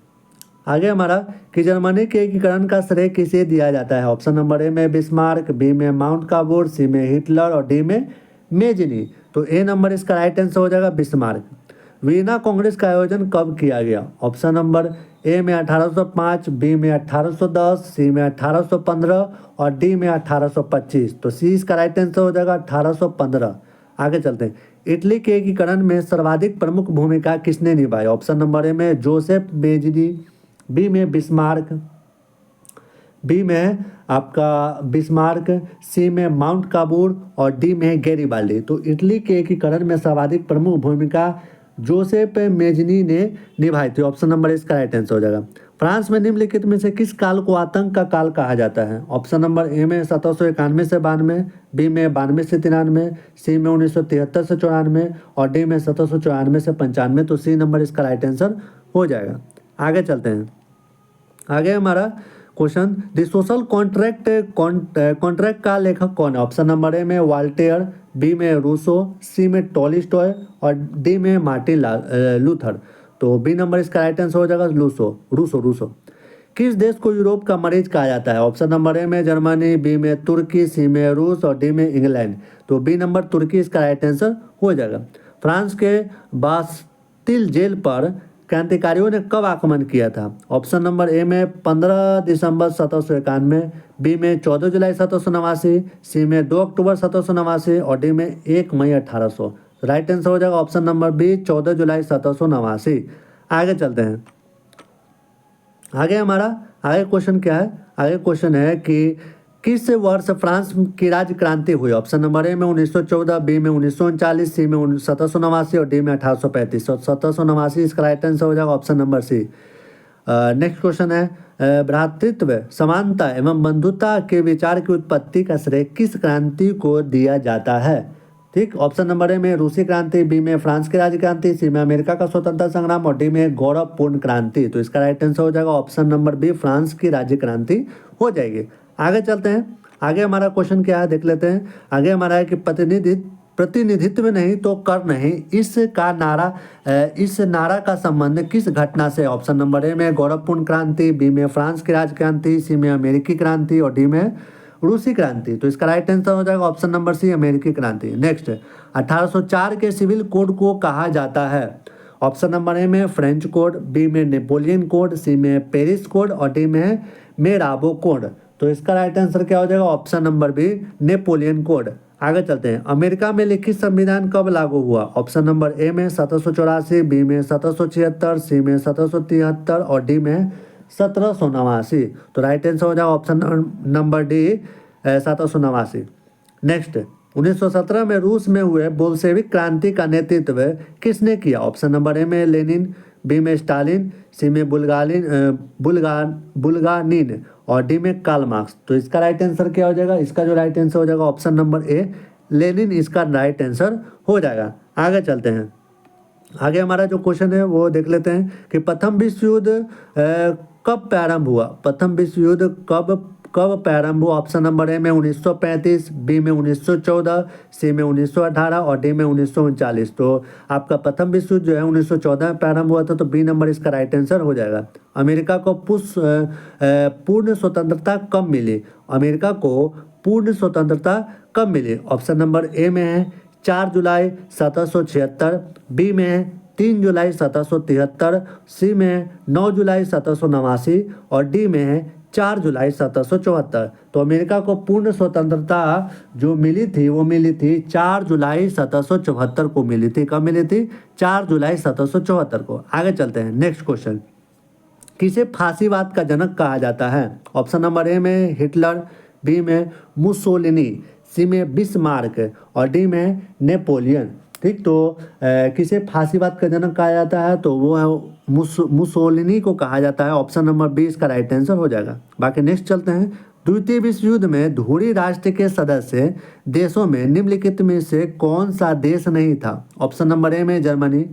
आगे हमारा कि जर्मनी के एकीकरण का श्रेय किसे दिया जाता है? ऑप्शन नंबर ए में बिस्मार्क, बी में माउंट काबूर, सी में हिटलर और डी में मेजिनी। तो ए नंबर इसका राइट आंसर हो जाएगा बिस्मार्क। वीना कांग्रेस का आयोजन कब किया गया? ऑप्शन नंबर ए में 1805, बी में 1810, सी में 1815 और डी में 1825। तो सी इसका राइट आंसर हो जाएगा 1815। आगे चलते हैं। इटली के एकीकरण में सर्वाधिक प्रमुख भूमिका किसने निभाई? ऑप्शन नंबर ए में जोसेफ मेजिनी, बी में बिस्मार्क, बी में आपका बिस्मार्क, सी में माउंट काबूर और डी में गैरिबाल्डी। तो इटली के एकीकरण में सर्वाधिक प्रमुख भूमिका जोसेफ मेजनी ने निभाई थी। ऑप्शन नंबर इसका राइट आंसर हो जाएगा। फ्रांस में निम्नलिखित में से किस काल को आतंक का काल कहा जाता है? ऑप्शन नंबर ए में 1791 से 92, बी में 92 से 93, सी में 1973 से 94 और डी में 1794 से 95। तो सी नंबर इसका राइट आंसर हो जाएगा। आगे चलते हैं। आगे हमारा क्वेश्चन, द सोशल कॉन्ट्रैक्ट का लेखक कौन है? ऑप्शन नंबर ए में वाल्टेयर, बी में रूसो, सी में टॉलस्टॉय और डी में मार्टिन लूथर। तो बी नंबर इसका राइट आंसर हो जाएगा रूसो। किस देश को यूरोप का मरीज कहा जाता है? ऑप्शन नंबर ए में जर्मनी, बी में तुर्की, सी में रूस और डी में इंग्लैंड। तो बी नंबर तुर्की इसका राइट आंसर हो जाएगा। फ्रांस के बास्तिल जेल पर क्रांतिकारियों ने कब आक्रमण किया था? ऑप्शन नंबर ए में 15 दिसंबर 1791, बी में 14 जुलाई 1789, सी में 2 अक्टूबर 1789 और डी में 1 मई 1800। राइट आंसर हो जाएगा ऑप्शन नंबर बी 14 जुलाई 1789। आगे चलते हैं। आगे क्वेश्चन क्या है? आगे क्वेश्चन है कि किस वर्ष फ्रांस की राज्य क्रांति हुई? ऑप्शन नंबर ए में 1914, बी में 1939, सी में 1789 और डी में 1835। 1789 इसका राइट आंसर हो जाएगा option number C. Next question है, भ्रातृत्व, समानता एवं बंधुता के विचार की उत्पत्ति का श्रेय किस क्रांति को दिया जाता है? ठीक, ऑप्शन नंबर ए में रूसी क्रांति, बी में फ्रांस की राज्य क्रांति, सी में अमेरिका का स्वतंत्रता संग्राम और डी में गौरवपूर्ण क्रांति। तो इसका राइट आंसर हो जाएगा ऑप्शन नंबर बी, फ्रांस की राज्य क्रांति हो जाएगी। आगे चलते हैं। आगे हमारा क्वेश्चन क्या है देख लेते हैं। आगे हमारा है कि प्रतिनिधित्व नहीं तो कर नहीं, इस नारा का संबंध किस घटना से? ऑप्शन नंबर ए में गौरवपूर्ण क्रांति, बी में फ्रांस की राज्य क्रांति, सी में अमेरिकी क्रांति और डी में रूसी क्रांति। तो इसका राइट आंसर हो जाएगा ऑप्शन नंबर सी, अमेरिकी क्रांति। नेक्स्ट, 1804 के सिविल कोड को कहा जाता है? ऑप्शन नंबर ए में फ्रेंच कोड, बी में नेपोलियन कोड, सी में पेरिस कोड और डी में मेराबो कोड। तो इसका राइट आंसर क्या हो जाएगा option number B, Napoleon code. आगे चलते हैं। अमेरिका में लिखित संविधान कब लागू हुआ? ऑप्शन नंबर ए में 1784, बी में 1776, सी में 1773 और डी में 1789। तो राइट आंसर हो जाएगा ऑप्शन नंबर डी, 1789। नेक्स्ट, 1917 में रूस में हुए बोल्शेविक क्रांति का नेतृत्व किसने किया? ऑप्शन नंबर ए में लेनिन, बी में स्टालिन, सी में बुल्गानिन और डी में कार्ल मार्क्स। तो इसका राइट आंसर क्या हो जाएगा? इसका जो राइट आंसर हो जाएगा ऑप्शन नंबर ए, लेनिन इसका राइट आंसर हो जाएगा। आगे चलते हैं। आगे हमारा जो क्वेश्चन है वो देख लेते हैं कि प्रथम विश्व युद्ध कब प्रारंभ हुआ? प्रथम विश्व युद्ध कब प्रारंभ हुआ? ऑप्शन नंबर ए में 1935, बी में 1914, सी में 1918 और डी में 1939। तो आपका प्रथम विश्व युद्ध जो है 1914 में प्रारंभ हुआ था। तो बी नंबर इसका राइट आंसर हो जाएगा। अमेरिका को पूर्ण स्वतंत्रता कब मिली? अमेरिका को पूर्ण स्वतंत्रता कब मिली? ऑप्शन नंबर ए में है 4 जुलाई 1776, बी में है 3 जुलाई 1773, सी में 9 जुलाई 1789 और डी में है 4 जुलाई 1774। तो अमेरिका को पूर्ण स्वतंत्रता जो मिली थी वो मिली थी 4 जुलाई 1774 को मिली थी। कब मिली थी? 4 जुलाई 1774 को। आगे चलते हैं। नेक्स्ट क्वेश्चन, किसे फांसीवाद का जनक कहा जाता है? ऑप्शन नंबर ए में हिटलर, बी में मुसोलिनी, सी में बिस्मार्क और डी में नेपोलियन। ठीक, तो किसे फांसीवाद का जनक कहा जाता है? तो वो है मुसोलिनी को कहा जाता है। ऑप्शन नंबर बी इसका राइट आंसर हो जाएगा। बाकी नेक्स्ट चलते हैं। द्वितीय विश्व युद्ध में धुरी राष्ट्र के सदस्य देशों में निम्नलिखित में से कौन सा देश नहीं था? ऑप्शन नंबर ए में जर्मनी,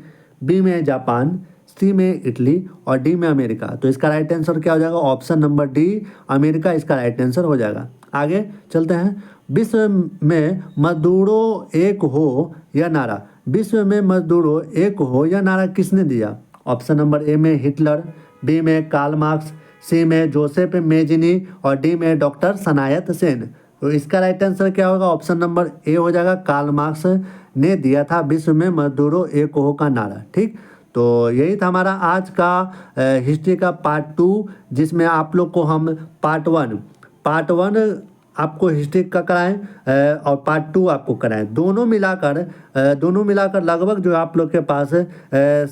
बी में जापान, सी में इटली और डी में अमेरिका। तो इसका राइट आंसर क्या हो जाएगा? ऑप्शन नंबर डी, अमेरिका इसका राइट आंसर हो जाएगा। आगे चलते हैं। विश्व में मजदूरों एक हो या नारा, विश्व में मजदूरों एक हो या नारा किसने दिया? ऑप्शन नंबर ए में हिटलर, बी में कार्ल मार्क्स, सी में जोसेफ मेजिनी और डी में डॉक्टर सनायत सेन। तो इसका राइट आंसर क्या होगा? ऑप्शन नंबर ए हो जाएगा, कार्ल मार्क्स ने दिया था विश्व में मजदूरों एक हो का नारा। ठीक, तो यही था हमारा आज का हिस्ट्री का पार्ट 2, जिसमें आप लोग को हम पार्ट वन आपको हिस्ट्री का कराएं और पार्ट 2 आपको कराएं। दोनों मिलाकर लगभग जो आप लोग के पास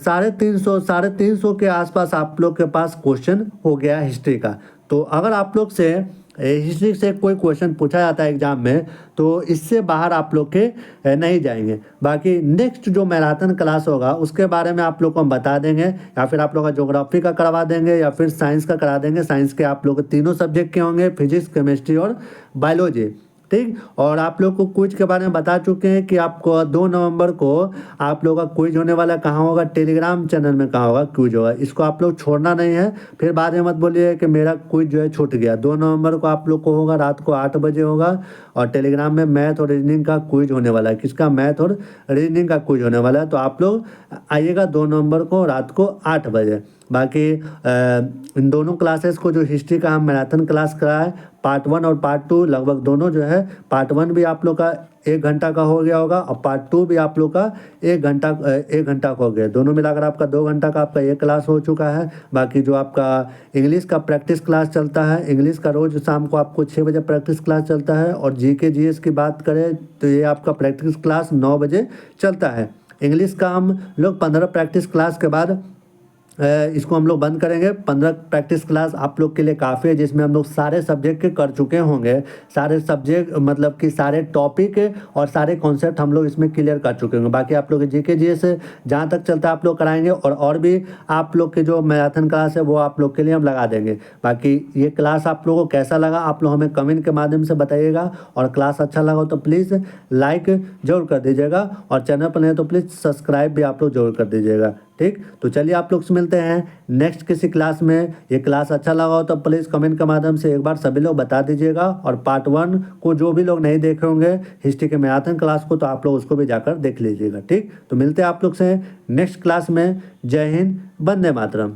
350 के आसपास आप लोग के पास क्वेश्चन हो गया हिस्ट्री का। तो अगर आप लोग से हिस्ट्री से कोई क्वेश्चन पूछा जाता है एग्जाम में तो इससे बाहर आप लोग के नहीं जाएंगे। बाकी नेक्स्ट जो मैराथन क्लास होगा उसके बारे में आप लोग को हम बता देंगे, या फिर आप लोग का ज्योग्राफी का करवा देंगे या फिर साइंस का करा देंगे। साइंस के आप लोग तीनों सब्जेक्ट के होंगे, फिजिक्स, केमिस्ट्री और बायोलॉजी, ठीक। और आप लोग को क्विज के बारे में बता चुके हैं कि आपको 2 नवंबर को आप लोग का क्विज होने वाला कहाँ होगा, टेलीग्राम चैनल में कहाँ होगा क्विज होगा। इसको आप लोग छोड़ना नहीं है, फिर बाद में मत बोलिए कि मेरा क्विज जो है छूट गया। 2 नवंबर को आप लोग को होगा, रात को 8 बजे होगा और टेलीग्राम में मैथ और रीजनिंग का क्विज होने वाला है। किसका? मैथ और रीजनिंग का क्विज होने वाला है। तो आप लोग आइएगा 2 नवंबर को रात को 8 बजे। बाकी इन दोनों क्लासेस को जो हिस्ट्री का हम मैराथन क्लास कराए, पार्ट 1 और पार्ट 2 लगभग दोनों जो है, पार्ट 1 भी आप लोग का 1 घंटा का हो गया होगा और पार्ट 2 भी आप लोग का 1 घंटा का हो गया। दोनों मिलाकर आपका 2 घंटा का आपका एक क्लास हो चुका है। बाकी जो आपका इंग्लिश का प्रैक्टिस क्लास चलता है, इंग्लिश का रोज़ शाम को आपको 6 बजे प्रैक्टिस क्लास चलता है। और जीके जीएस की बात करें तो ये आपका प्रैक्टिस क्लास 9 बजे चलता है। इंग्लिश का हम लोग 15 प्रैक्टिस क्लास के बाद इसको हम लोग बंद करेंगे। 15 प्रैक्टिस क्लास आप लोग के लिए काफ़ी है, जिसमें हम लोग सारे सब्जेक्ट के कर चुके होंगे। सारे सब्जेक्ट मतलब कि सारे टॉपिक और सारे कॉन्सेप्ट हम लोग इसमें क्लियर कर चुके होंगे। बाकी आप लोग के जीके जीएस जहाँ तक चलता है आप लोग कराएंगे, और भी आप लोग के जो मैराथन क्लास है वो आप लोग के लिए हम लगा देंगे। बाकी ये क्लास आप लोगों को कैसा लगा आप लोग हमें कमेंट के माध्यम से बताइएगा, और क्लास अच्छा लगा तो प्लीज़ लाइक जरूर कर दीजिएगा, और चैनल पर नहीं तो प्लीज़ सब्सक्राइब भी आप लोग जरूर कर दीजिएगा, ठीक। तो चलिए आप लोग से मिलते हैं नेक्स्ट किसी क्लास में। ये क्लास अच्छा लगा हो तो प्लीज़ कमेंट के माध्यम से एक बार सभी लोग बता दीजिएगा। और पार्ट 1 को जो भी लोग नहीं देखे होंगे हिस्ट्री के मैराथन क्लास को, तो आप लोग उसको भी जाकर देख लीजिएगा, ठीक। तो मिलते हैं आप लोग से नेक्स्ट क्लास में। जय हिंद, वंदे मातरम।